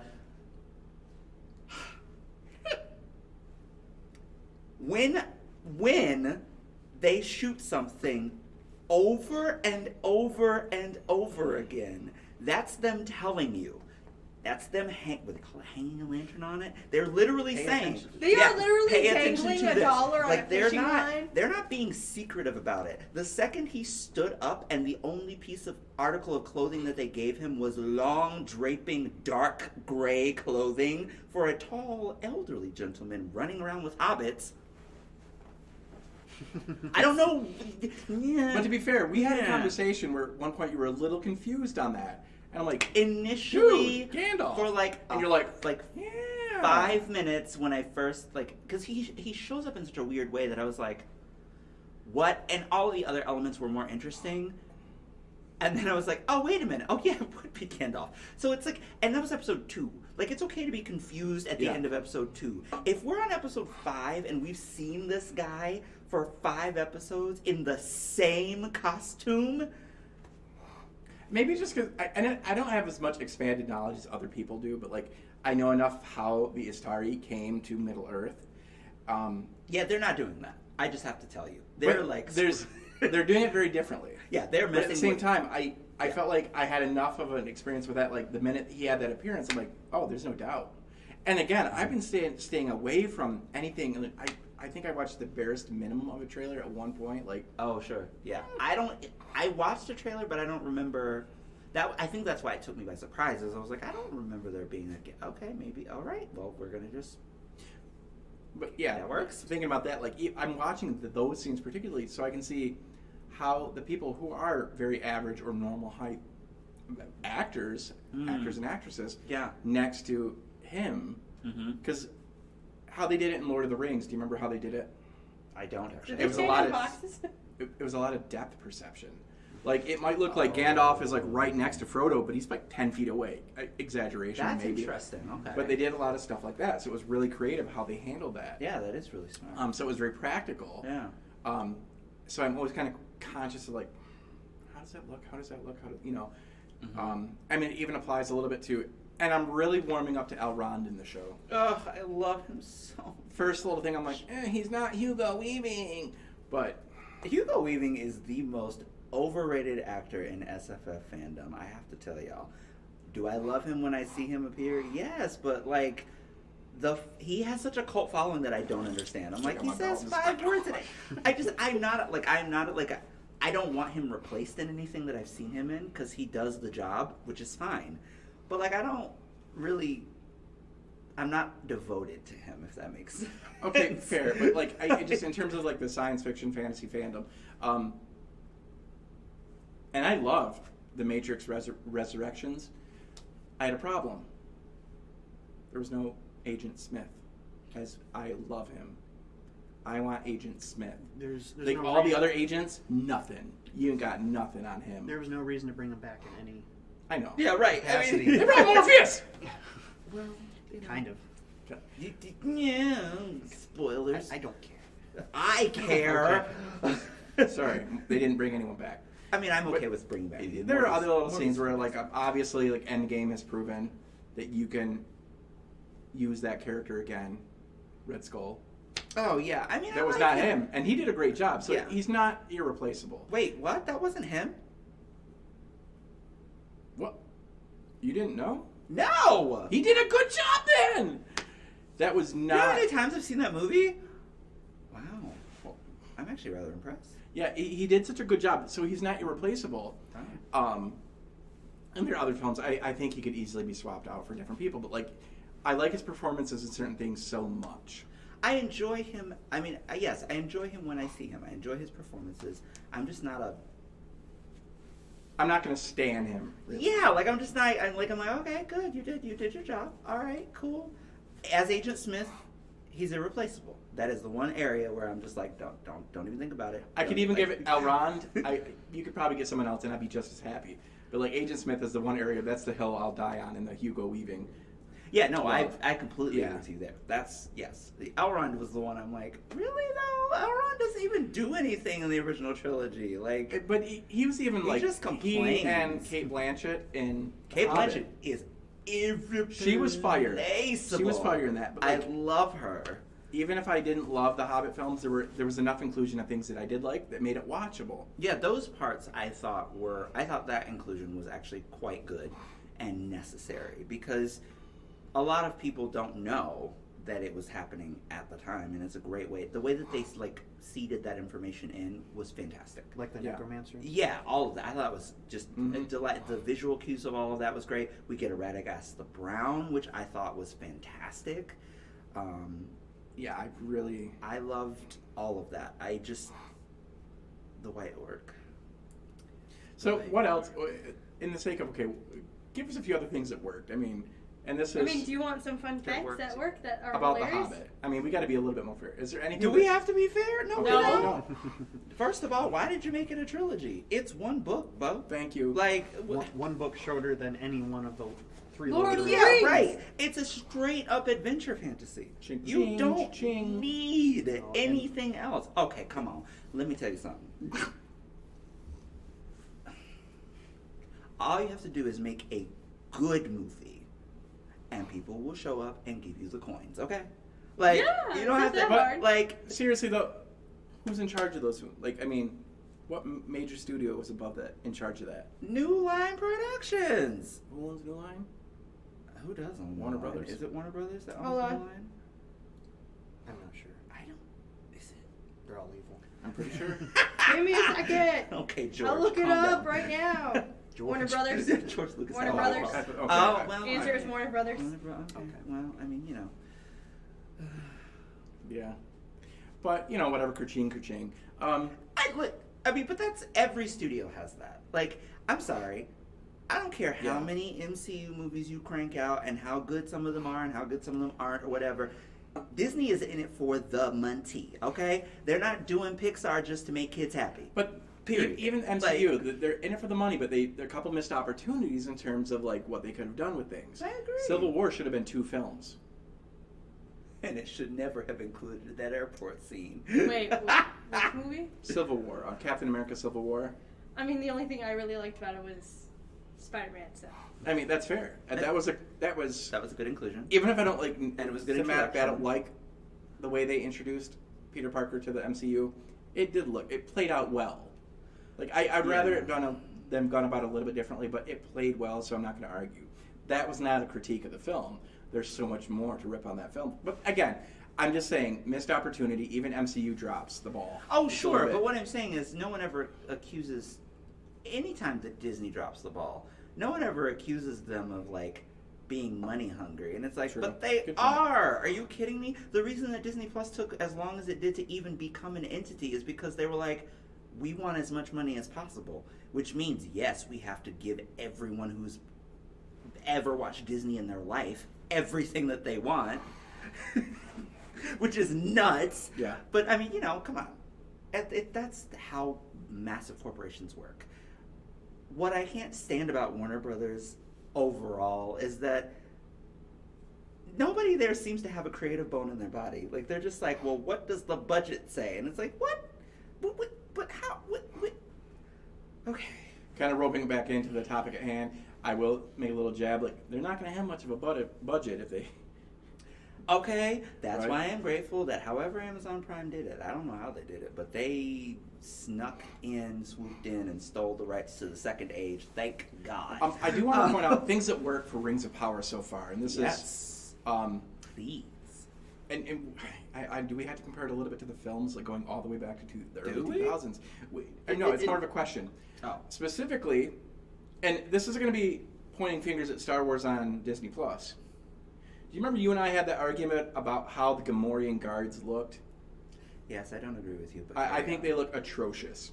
When they shoot something over and over and over again, that's them telling you. That's them what they call it, hanging a lantern on it. They're literally Pay saying attention. They are literally pay attention dangling to a this. dollar on a Like they're fishing not line. they're not being secretive about it. The second he stood up and the only piece of article of clothing that they gave him was long draping dark gray clothing for a tall elderly gentleman running around with hobbits. I don't know. Yeah. But to be fair, we had a conversation where at one point you were a little confused on that. And I'm like, Initially, dude, Gandalf. for and you're like, yeah. 5 minutes when I first because he shows up in such a weird way that I was like, what? And all the other elements were more interesting. And then I was like, oh wait a minute, oh yeah, it would be Gandalf. So it's like, and that was episode 2. Like it's okay to be confused at the end of episode 2. If we're on episode 5 and we've seen this guy for 5 episodes in the same costume. maybe just because I don't have as much expanded knowledge as other people do, but like I know enough how the Istari came to Middle Earth. Yeah, they're not doing that. I just have to tell you, they're they're doing it very differently. Yeah, they're But messing at the same with, time, I felt like I had enough of an experience with that. Like the minute he had that appearance, I'm like, oh, there's no doubt. And again, I've been staying away from anything. And I think I watched the barest minimum of a trailer at one point. Like, oh sure, yeah. I watched a trailer, but I don't remember. That I think that's why it took me by surprise. Is I was like, I don't remember there being okay, maybe all right. Well, we're gonna just. But yeah, that works. Thinking about that, like I'm watching those scenes particularly, so I can see how the people who are very average or normal height actors and actresses, next to him, because how they did it in Lord of the Rings. Do you remember how they did it? I don't actually. Did they It was a stand lot in of boxes? It was a lot of depth perception. Like it might look like Gandalf is like right next to Frodo, but he's like 10 feet away. Exaggeration, That's maybe. interesting. Okay. But they did a lot of stuff like that, so it was really creative how they handled that. Yeah, that is really smart. So it was very practical. Yeah. So I'm always kind of conscious of like, how does that look? How does that look? How do you know? I mean, it even applies a little bit to, and I'm really warming up to Elrond in the show. Oh, I love him so. First little thing, I'm like, he's not Hugo Weaving, but Hugo Weaving is the most overrated actor in SFF fandom. I have to tell y'all. Do I love him when I see him appear? Yes, but like. He has such a cult following that I don't understand. I'm like, he says 5 words a day. I don't want him replaced in anything that I've seen him in because he does the job, which is fine. But like, I don't really I'm not devoted to him, if that makes sense. Okay, fair, but like I just in terms of like the science fiction fantasy fandom, and I loved the Matrix Resurrections. I had a problem. There was no Agent Smith, as I love him. I want Agent Smith. There's Like no all the reason- other agents, nothing. You ain't got nothing on him. There was no reason to bring him back in any I know. Yeah, right. capacity. They brought Morpheus. well, you know. Kind of. Yeah, spoilers. I don't care. I care. Sorry, they didn't bring anyone back. I mean, I'm okay But with bringing back. There are other little scenes where, like, obviously, like, Endgame has proven that you can use that character again, Red Skull. Oh yeah, I mean, That I was like not him, and he did a great job. So Yeah. he's not irreplaceable. Wait, what? That wasn't him? What? You didn't know? No. He did a good job then. That was You know how not. many times I've seen that movie? Wow. Well, I'm actually rather impressed. Yeah, he did such a good job. So he's not irreplaceable. And there are other films. I think he could easily be swapped out for different people. But like, I like his performances in certain things so much. I enjoy him. I mean, yes, I enjoy him when I see him. I enjoy his performances. I'm just not a. I'm not going to stand him. Really. Yeah, like I'm just not. I'm like okay, good. You did your job. All right, cool. As Agent Smith, he's irreplaceable. That is the one area where I'm just like, don't even think about it. I could Don't, even like- give it Elrond. You could probably get someone else, and I'd be just as happy. But like Agent Smith is the one area. That's the hill I'll die on in the Hugo Weaving. Yeah, no, Well, I completely yeah. agree with you there. That's yes. The Elrond was the one I'm like, really though? Elrond doesn't even do anything in the original trilogy. Like But he was even He like just he complains. and Kate Blanchett in Kate Hobbit. Blanchett is irreplaceable. She was fired. She was fired in that. But I like, love her. even if I didn't love the Hobbit films, there was enough inclusion of things that I did like that made it watchable. Yeah, those parts I thought that inclusion was actually quite good and necessary because a lot of people don't know that it was happening at the time, and it's a great way. The way that they like seeded that information in was fantastic. Like the Yeah. necromancer. Yeah, all of that. I thought it was just a Mhm. delight. The visual cues of all of that was great. We get a Radagast the Brown, which I thought was fantastic. Yeah, I really. I loved all of that. The White Orc. So Right. what else? In the sake of give us a few other things that worked. I mean, and this is I mean, do you want some fun That facts worked. that work that are about hilarious? the Hobbit. I mean, we got to be a little bit more fair. Is there anything? Do we that- have to be fair? No, we Okay, don't. no. First of all, why did you make it a trilogy? It's one book, Bo. Thank you. Like, One book shorter than any one of the three. Lord Lord of the yeah, Rings. right. It's a straight up adventure fantasy. Ching, You ching, don't ching. need No, and- anything else. Okay, come on. Let me tell you something. All you have to do is make a good movie, and people will show up and give you the coins. Okay, like Yeah, you don't have it's to. not that hard. Like Seriously though, who's in charge of those? Like, I mean, what major studio was above that, in charge of that? New Line Productions. Who owns New Line? Who does own New Warner Line? Brothers. Is it Warner Brothers that owns Hold on. New Line? I'm not sure. I don't. Is it? They're all evil. I'm pretty sure. Give me a second. Okay, George. I'll look it calm up down. right now. George. Warner Brothers. George Lucas. Warner Oh, Brothers. Okay. Oh, well. Answer is Warner Brothers. Okay. Well, I mean, you know. Yeah. But, whatever, ka-ching. I mean, but that's every studio has that. Like, I'm sorry. I don't care how Yeah. many MCU movies you crank out and how good some of them are and how good some of them aren't or whatever. Disney is in it for the money, okay? They're not doing Pixar just to make kids happy. But Period. even MCU, they're in it for the money, but there are a couple missed opportunities in terms of like what they could have done with things. I agree. Civil War should have been 2 films. And it should never have included that airport scene. Wait, which movie? Civil War, Captain America: Civil War. I mean, the only thing I really liked about it was Spider-Man stuff. I mean, that's fair. And that was That was a good inclusion. even if I don't like, And it was good thematically, I introduction. don't like the way they introduced Peter Parker to the MCU. It played out well. Like I'd rather it them gone about it a little bit differently, but it played well, so I'm not going to argue. That was not a critique of the film. There's so much more to rip on that film. But again, I'm just saying, missed opportunity. Even MCU drops the ball. Oh, Just a sure, little but bit. what I'm saying is no one ever accuses, anytime that Disney drops the ball, no one ever accuses them of, like, being money hungry. And it's like, True. but they Good point. are. Are you kidding me? The reason that Disney Plus took as long as it did to even become an entity is because they were like, we want as much money as possible. Which means, yes, we have to give everyone who's ever watched Disney in their life everything that they want. Which is nuts. Yeah. But, I mean, you know, come on. That's how massive corporations work. What I can't stand about Warner Brothers overall is that nobody there seems to have a creative bone in their body. Like, they're just like, well, what does the budget say? And it's like, what? But how? What? Okay. Kind of roping back into the topic at hand, I will make a little jab. Like, they're not going to have much of a budget if they... Okay, that's Right. why I'm grateful that however Amazon Prime did it, I don't know how they did it, but they snuck in, swooped in, and stole the rights to the second age. Thank God. I do want to point out things that work for Rings of Power so far, and this Yes. is... Please. And do we have to compare it a little bit to the films, like going all the way back to the early we? 2000s? No, it's more of a question. Oh. Specifically, and this is going to be pointing fingers at Star Wars on Disney Plus. Do you remember you and I had that argument about how the Gamorrean guards looked? Yes, I don't agree with you, but I think they look atrocious.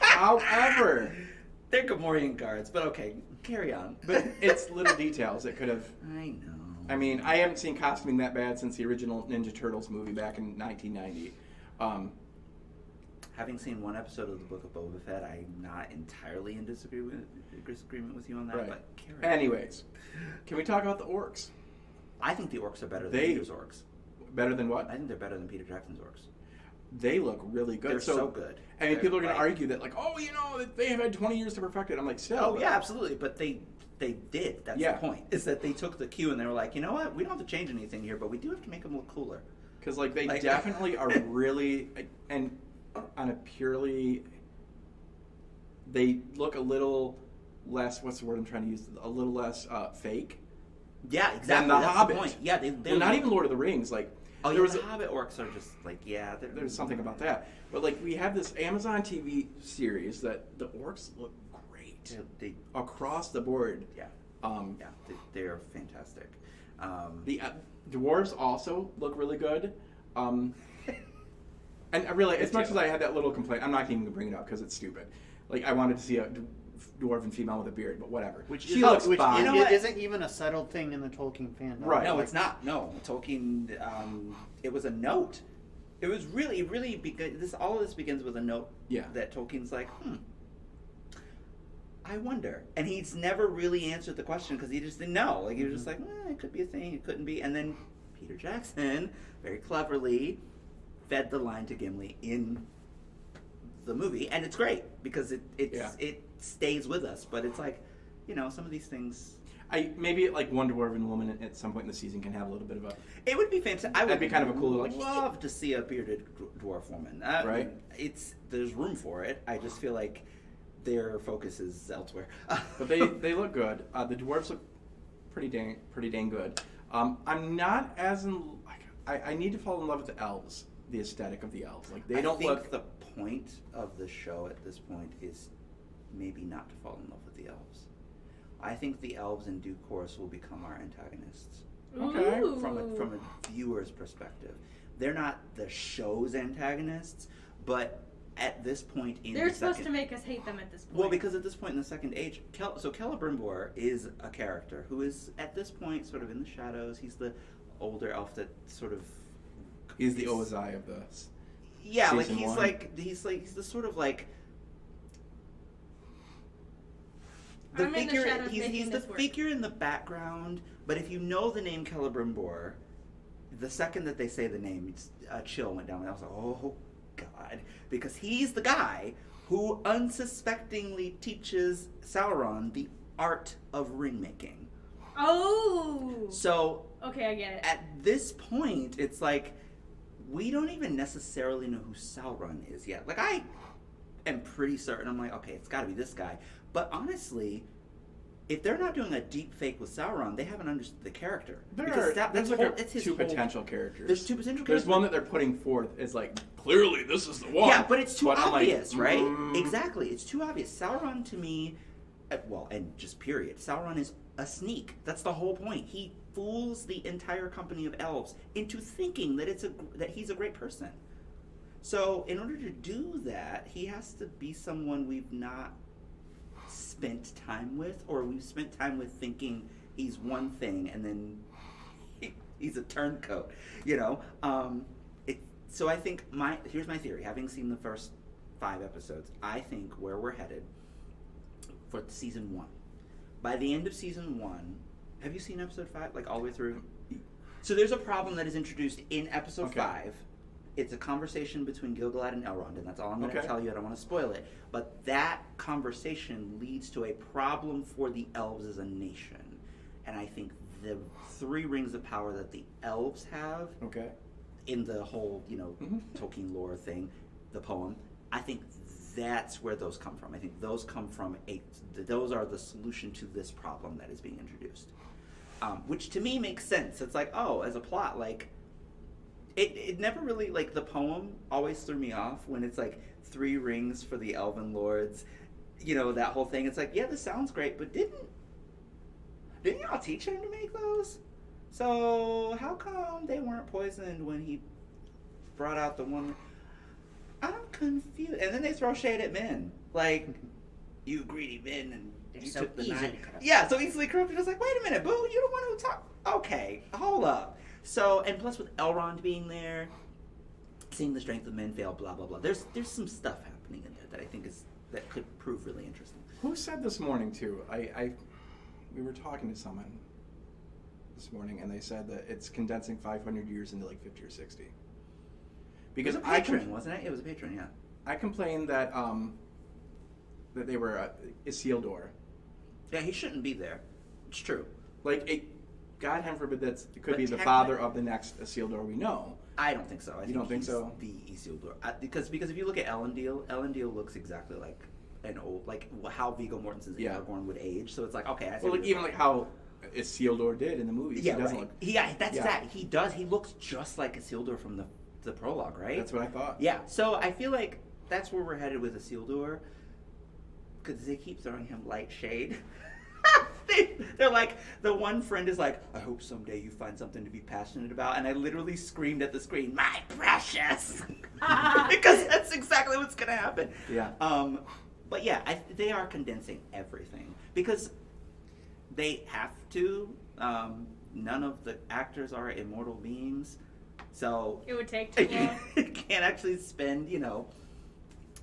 However, they're Gamorrean guards, but okay, carry on. but it's little details that could have... I know. I mean, I haven't seen costuming that bad since the original Ninja Turtles movie back in 1990. Having seen one episode of the Book of Boba Fett, I'm not entirely in disagreement with you on that, Right. but carry on. Anyways, can we talk about the orcs? I think the orcs are better than They- Peter's orcs. Better than what? I think they're better than Peter Jackson's orcs. They look really good. They're so good. I mean, They're people are going to like- argue that, like, oh, you know, that they have had 20 years to perfect it. I'm like, still. Oh but- yeah, absolutely. But they did. That's Yeah. the point. Is that they took the cue and they were like, you know what? We don't have to change anything here, but we do have to make them look cooler. Because, like, they Like- definitely are really, and on a purely, they look a little less, what's the word I'm trying to use? A little less fake. Yeah, exactly. the That's Hobbit. the point. Yeah, they Well, not even Lord of the Rings. Like, Oh, there yeah, was the Hobbit orcs are just like, yeah. there's something about that. But, like, we have this Amazon TV series that the orcs look great They, across the board. yeah, Um, yeah. They are fantastic. The dwarves also look really good. And I really, as much as I had that little complaint, I'm not even going to bring it up because it's stupid. Like, I wanted to see a dwarven female with a beard, but whatever. Which looks which fine. You know what? isn't even a settled thing in the Tolkien fandom. Right. No, Like, it's not. No, Tolkien. It was a note. It was really because all of this begins with a note. Yeah. That Tolkien's like, I wonder, and he's never really answered the question because he just didn't know. Like he was just like, it could be a thing, it couldn't be, and then Peter Jackson very cleverly fed the line to Gimli in the movie, and it's great because it stays with us. But it's like, you know, some of these things. Maybe like one dwarven woman at some point in the season can have a little bit of a... It would be fantastic. I would That'd be kind of a cool, like, love to see a bearded dwarf woman. Right. There's room for it. I just feel like their focus is elsewhere. But they look good. The dwarves look pretty dang good. I'm not as in... Like, I need to fall in love with the elves, the aesthetic of the elves. Like, they don't I think look... the point of the show at this point is maybe not to fall in love with the elves. I think the elves in due course will become our antagonists. Okay. Ooh. From a viewer's perspective. They're not the show's antagonists, but at this point in They're the supposed second... to make us hate them at this point. Well, because at this point in the second age, Celebrimbor is a character who is at this point sort of in the shadows. He's the older elf that sort of... He's the Ozai of the... Yeah, like Season he's one. he's the sort of like... I'm in the shadows he's making the this work. figure in the background, but if you know the name Celebrimbor, the second that they say the name, a chill went down. I was like, oh God, because he's the guy who unsuspectingly teaches Sauron the art of ring making. Oh. So Okay, I get it. at this point, it's like we don't even necessarily know who Sauron is yet. Like I am pretty certain. I'm like, okay, it's got to be this guy. But honestly, if they're not doing a deep fake with Sauron, they haven't understood the character. There's like it's his two whole- potential characters. There's two potential There's characters. one that they're putting forth as like, clearly this is the one. Yeah, but it's too I'm like, obvious, right? mm. Exactly. It's too obvious. Sauron to me, well, and just period. Sauron is a sneak. That's the whole point. He fools the entire company of elves into thinking that he's a great person. So in order to do that, he has to be someone we've not spent time with, or we've spent time with thinking he's one thing and then he's a turncoat, you know? So I think here's my theory. Having seen the first 5 episodes, I think where we're headed for season 1. By the end of season 1, have you seen episode 5, like all the way through? So there's a problem that is introduced in episode 5. It's a conversation between Gil-galad and Elrond, and that's all I'm going to tell you. I don't want to spoil it. But that conversation leads to a problem for the elves as a nation. And I think the 3 rings of power that the elves have in the whole, Tolkien lore thing, the poem, I think that's where those come from. I think those come from those are the solution to this problem that is being introduced. Which to me makes sense. It's like, as a plot, like, it never really, like, the poem always threw me off when it's like 3 rings for the elven lords, that whole thing. It's like, yeah, this sounds great, but didn't y'all teach him to make those? So how come they weren't poisoned when he brought out the one? I'm confused. And then they throw shade at men, like, you greedy men, and you took the knife. Yeah, so easily corrupted. I was like, wait a minute, Boo, you the one who talked. Okay, hold up. So, and plus with Elrond being there, seeing the strength of men fail, blah blah blah. There's some stuff happening in there that I think that could prove really interesting. Who said this morning too? We were talking to someone this morning, and they said that it's condensing 500 years into like 50 or 60. Because it was a patron, wasn't it? It was a patron, yeah. I complained that that they were Isildur. Yeah, he shouldn't be there. It's true. Like, God heaven forbid that it could be the father of the next Isildur we know. I don't think so. I don't think so? The Isildur. Because if you look at Elendil looks exactly like an old, like how Viggo Mortensen's Aragorn would age. So it's like, okay, I see. Well, like, even like how Isildur did in the movies. Yeah, he doesn't right. Look, That. He does. He looks just like Isildur from the prologue, right? That's what I thought. Yeah. So I feel like that's where we're headed with Isildur, because they keep throwing him light shade. They're like, the one friend is like, I hope someday you find something to be passionate about, and I literally screamed at the screen, my precious, because that's exactly what's gonna happen. Yeah. But yeah, they are condensing everything because they have to. None of the actors are immortal beings, so it would take too long. You can't actually spend,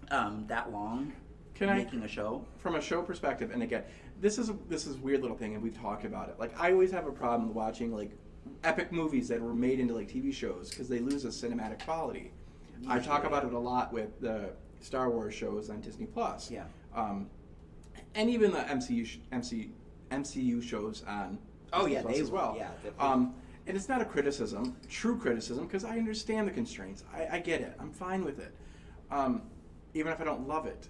that long making a show. From a show perspective, and again, this is a weird little thing, and we've talked about it. Like, I always have a problem watching like epic movies that were made into like TV shows because they lose a cinematic quality. I talk about it a lot with the Star Wars shows on Disney Plus. Yeah. And even the MCU shows on Disney Plus as well. Yeah. And it's not a criticism, true criticism, because I understand the constraints. I get it. I'm fine with it, even if I don't love it.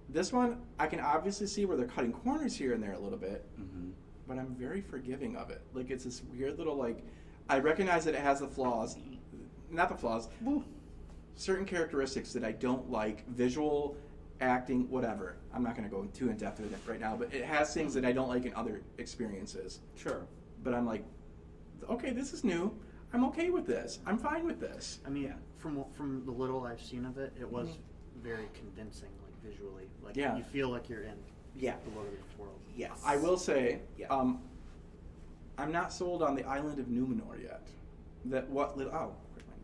This one, I can obviously see where they're cutting corners here and there a little bit, but I'm very forgiving of it. Like, it's this weird little, like, I recognize that it has the flaws, not the flaws, certain characteristics that I don't like, visual, acting, whatever. I'm not going to go too in-depth with it right now, but it has things that I don't like in other experiences. Sure. But I'm like, okay, this is new. I'm okay with this. I'm fine with this. I mean, from the little I've seen of it, it was very convincing, like visually. Like, you feel like you're in the Lord of the Rings world. Yes. I will say, I'm not sold on the island of Numenor yet.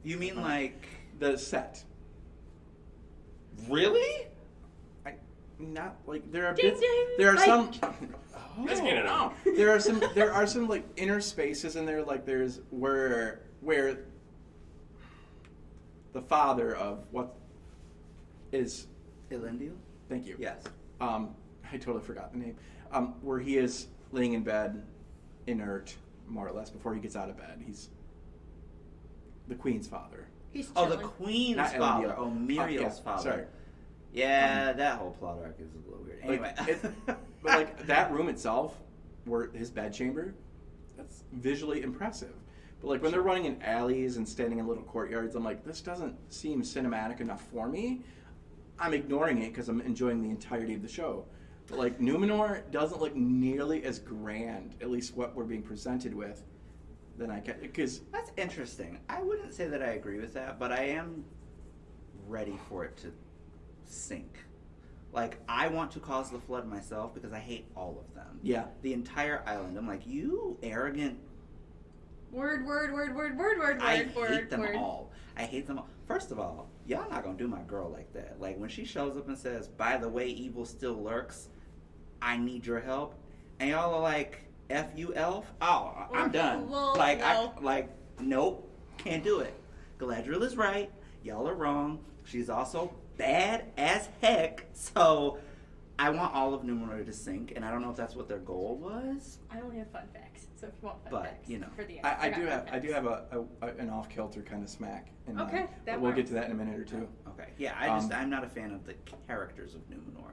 You mean like the set? Really? Not like there are Ding, bits. ding, There are like- some. Let's get it on. There are some like inner spaces in there. Like there's where the father of what is Elendil? Thank you. Yes. I totally forgot the name. Where he is laying in bed, inert, more or less, before he gets out of bed. He's the queen's father. He's Oh, chilling. the queen's Not father. Elendil. Oh, Muriel's Yeah, father. sorry. Yeah, that whole plot arc is a little weird. Anyway. But like that room itself, where his bed chamber, that's visually impressive. But like when they're running in alleys and standing in little courtyards, I'm like, this doesn't seem cinematic enough for me. I'm ignoring it because I'm enjoying the entirety of the show. Like, Numenor doesn't look nearly as grand, at least what we're being presented with, than I can. Because That's interesting. I wouldn't say that I agree with that, but I am ready for it to sink. Like, I want to cause the flood myself because I hate all of them. yeah, The entire island. I'm like, you arrogant. Word. I hate them all. I hate them all. First of all, y'all not gonna do my girl like that. Like, when she shows up and says, by the way, evil still lurks, I need your help. And y'all are like, F you, elf? Oh, I'm done. Well, Like, no. Nope, can't do it. Galadriel is right. Y'all are wrong. She's also bad as heck. So, I want all of Numenor to sink, and I don't know if that's what their goal was. I only have fun facts, so if you want fun But, facts you know. for the end, I got do fun have facts. an off kilter kind of smack. In mind, Okay, that but we'll get works. to that in a minute or two. Okay. Yeah, I'm not a fan of the characters of Numenor.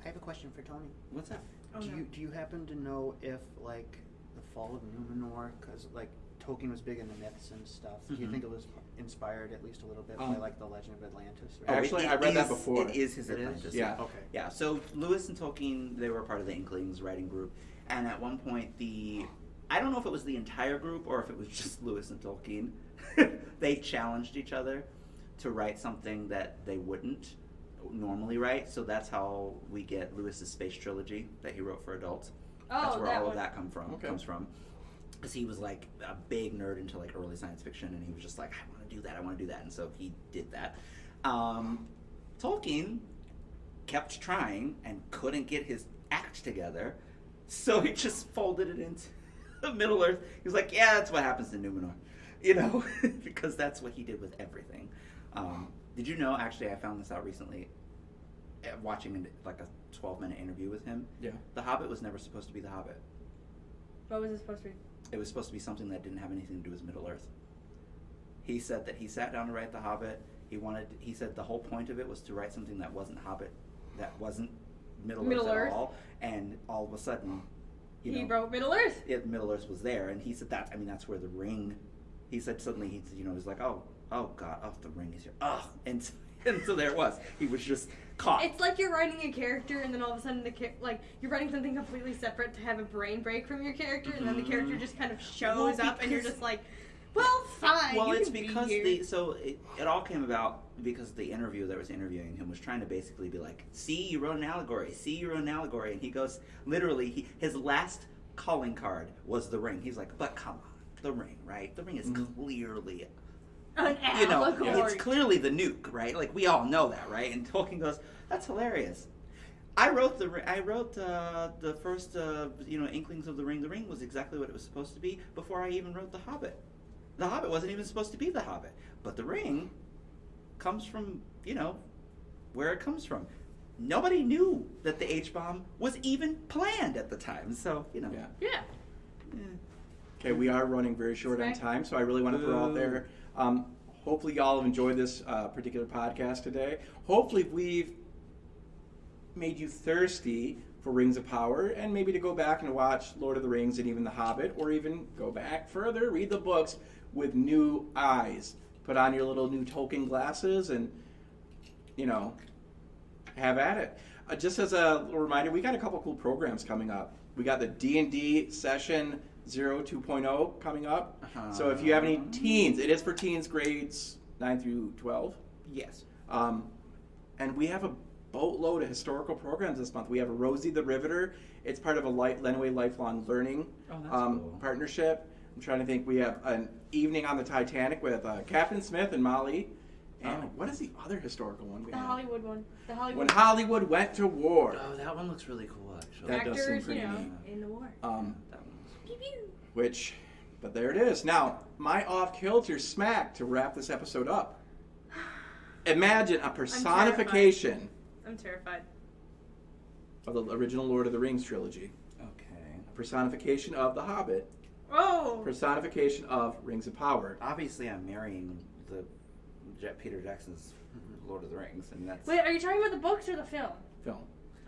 I have a question for Tony. What's that? Oh, do no. you happen to know if like the fall of Numenor, because like Tolkien was big into myths and stuff, do you Mhm. think it was inspired at least a little bit by like the Legend of Atlantis? Or Actually, I read that before. It is his It is? Atlantis. Yeah. Okay. Yeah, so Lewis and Tolkien, they were part of the Inklings writing group, and at one point I don't know if it was the entire group or if it was just Lewis and Tolkien, they challenged each other to write something that they wouldn't normally write, so that's how we get Lewis's space trilogy that he wrote for adults. That's Oh, where that all one. of that comes from. Because he was like a big nerd into like early science fiction, and he was just like, I want to do that, and so he did that. Tolkien kept trying and couldn't get his act together, so he just folded it into Middle Earth. He was like, yeah, that's what happens to Numenor, because that's what he did with everything. Did you know? Actually, I found this out recently, watching like a 12-minute interview with him. Yeah. The Hobbit was never supposed to be the Hobbit. What was it supposed to be? It was supposed to be something that didn't have anything to do with Middle Earth. He said that he sat down to write The Hobbit. He said the whole point of it was to write something that wasn't Hobbit, that wasn't Middle Earth at all. And all of a sudden, He wrote Middle Earth. Middle Earth was there, and he said that's where the ring. He said suddenly he was like, oh God, the ring is here, and so there it was. He was just caught. It's like you're writing a character, and then all of a sudden you're writing something completely separate to have a brain break from your character, and then the character just kind of shows up, and you're just like, well, fine. Well, you it's can be because here. it all came about because the interviewer that was interviewing him was trying to basically be like, see, you wrote an allegory. And he goes, literally, his last calling card was the ring. He's like, but come on, the ring, right? The ring is clearly, An allegory. it's clearly the nuke, right? Like, we all know that, right? And Tolkien goes, that's hilarious. I wrote the first, inklings of the ring. The ring was exactly what it was supposed to be before I even wrote The Hobbit. The Hobbit wasn't even supposed to be The Hobbit. But the ring comes from, where it comes from. Nobody knew that the H-bomb was even planned at the time. So, Yeah. Yeah. Okay, we are running very short on time, so I really want to throw out there. Hopefully, y'all have enjoyed this particular podcast today. Hopefully, we've made you thirsty for Rings of Power, and maybe to go back and watch Lord of the Rings and even The Hobbit, or even go back further, read the books with new eyes. Put on your little new Tolkien glasses and, have at it. Just as a reminder, we got a couple cool programs coming up. We got the D&D session 2.0 coming up. So if you have any teens, it is for teens grades 9 through 12. yes. And we have a boatload of historical programs this month. We have Rosie the Riveter. It's part of a Lenway Lifelong Learning cool. partnership. I'm trying to think. We have an evening on the Titanic with Captain Smith and Molly. And what is the other historical one we The have? Hollywood one. The Hollywood. When Hollywood Went to War. Oh, that one looks really cool, actually. That does seem Actors, pretty neat. in the war. That one looks Pew pew. But there it is. Now, my off-kilter smack to wrap this episode up. Imagine a personification I'm terrified. of the original Lord of the Rings trilogy. Okay. A personification of The Hobbit. Oh. Personification of Rings of Power. Obviously, I'm marrying Peter Jackson's Lord of the Rings, and that's... Wait, are you talking about the books or the film? Film.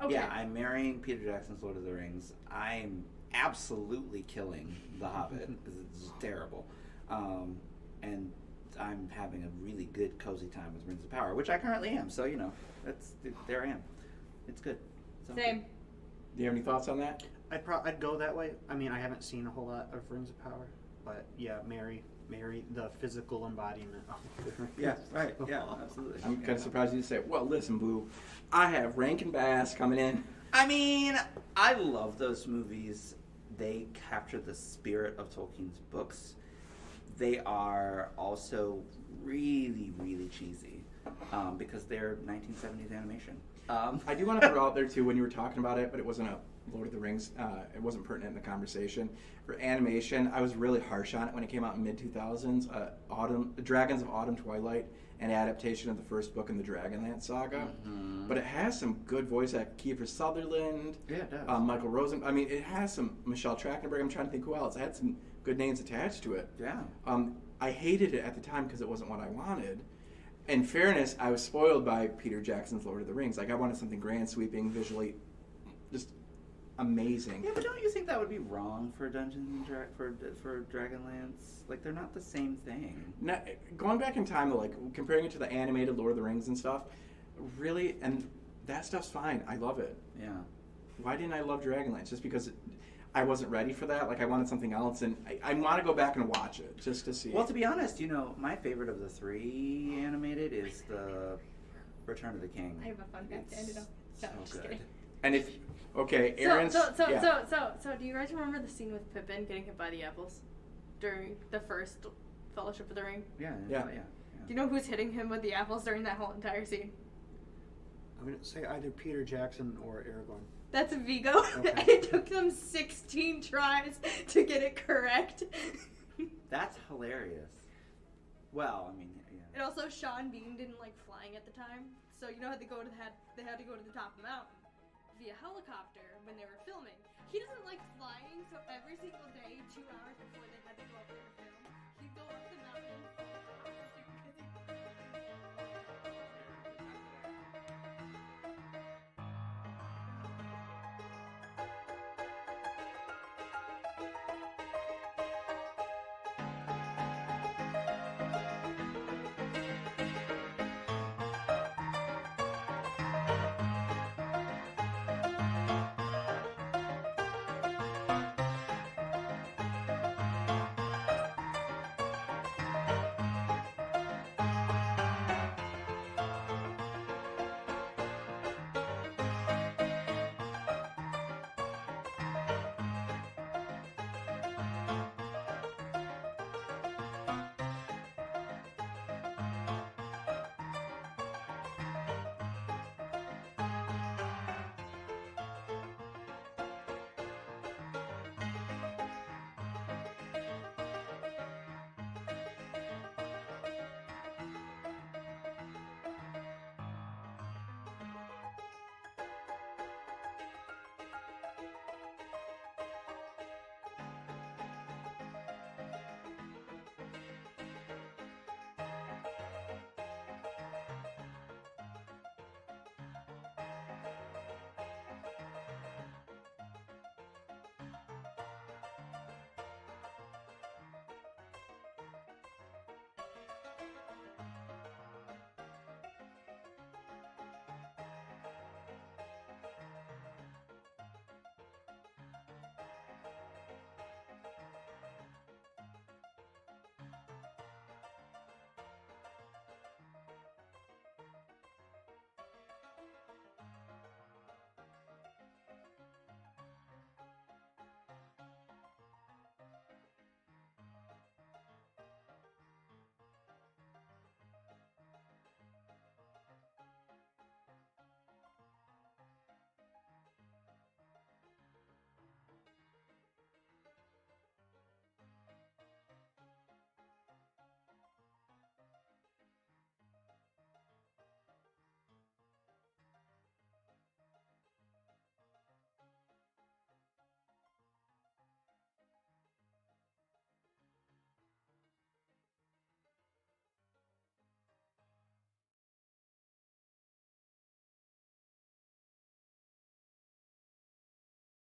Okay. Yeah, I'm marrying Peter Jackson's Lord of the Rings. I'm absolutely killing The Hobbit, because it's terrible. And I'm having a really good, cozy time with Rings of Power, which I currently am. So, there I am. It's good. So Same. Do you have any thoughts on that? I'd go that way. I mean, I haven't seen a whole lot of Rings of Power, but yeah, Mary, the physical embodiment of the Rings. Yeah, right. Yeah, absolutely. I'm kind of surprised you say, well, listen, Boo, I have Rankin Bass coming in. I mean, I love those movies. They capture the spirit of Tolkien's books. They are also really, really cheesy because they're 1970s animation. I do want to throw out there, too, when you were talking about it, but it wasn't a Lord of the Rings, it wasn't pertinent in the conversation. For animation, I was really harsh on it when it came out in mid-2000s. Dragons of Autumn Twilight, an adaptation of the first book in the Dragonlance saga. Mm-hmm. But it has some good voice acting. Kiefer Sutherland, Yeah, it does. Michael Rosen. I mean, it has some Michelle Trachtenberg. I'm trying to think who else. It had some good names attached to it. Yeah. I hated it at the time because it wasn't what I wanted. In fairness, I was spoiled by Peter Jackson's Lord of the Rings. Like, I wanted something grand, sweeping, visually just amazing. Yeah, but don't you think that would be wrong for Dungeons and for Dragonlance? Like, they're not the same thing. Now, going back in time, though, like comparing it to the animated Lord of the Rings and stuff, really, and that stuff's fine. I love it. Yeah. Why didn't I love Dragonlance? Just because I wasn't ready for that. Like, I wanted something else, and I want to go back and watch it just to see. Well, to be honest, my favorite of the three animated is the Return of the King. I have a fun fact to end it on. So No, just good. kidding. And if Aaron's So, yeah. do you guys remember the scene with Pippin getting hit by the apples during the first Fellowship of the Ring? Yeah. Yeah. Do you know who's hitting him with the apples during that whole entire scene? I'm going to say either Peter Jackson or Aragorn. That's Vigo. Okay. It took them 16 tries to get it correct. That's hilarious. Well, I mean, yeah. And also, Sean Bean didn't like flying at the time, so you know how they had to go to the top of the mountain via helicopter when they were filming. He doesn't like flying, so every single day, 2 hours before they had to go up there to film, he'd go up the mountain.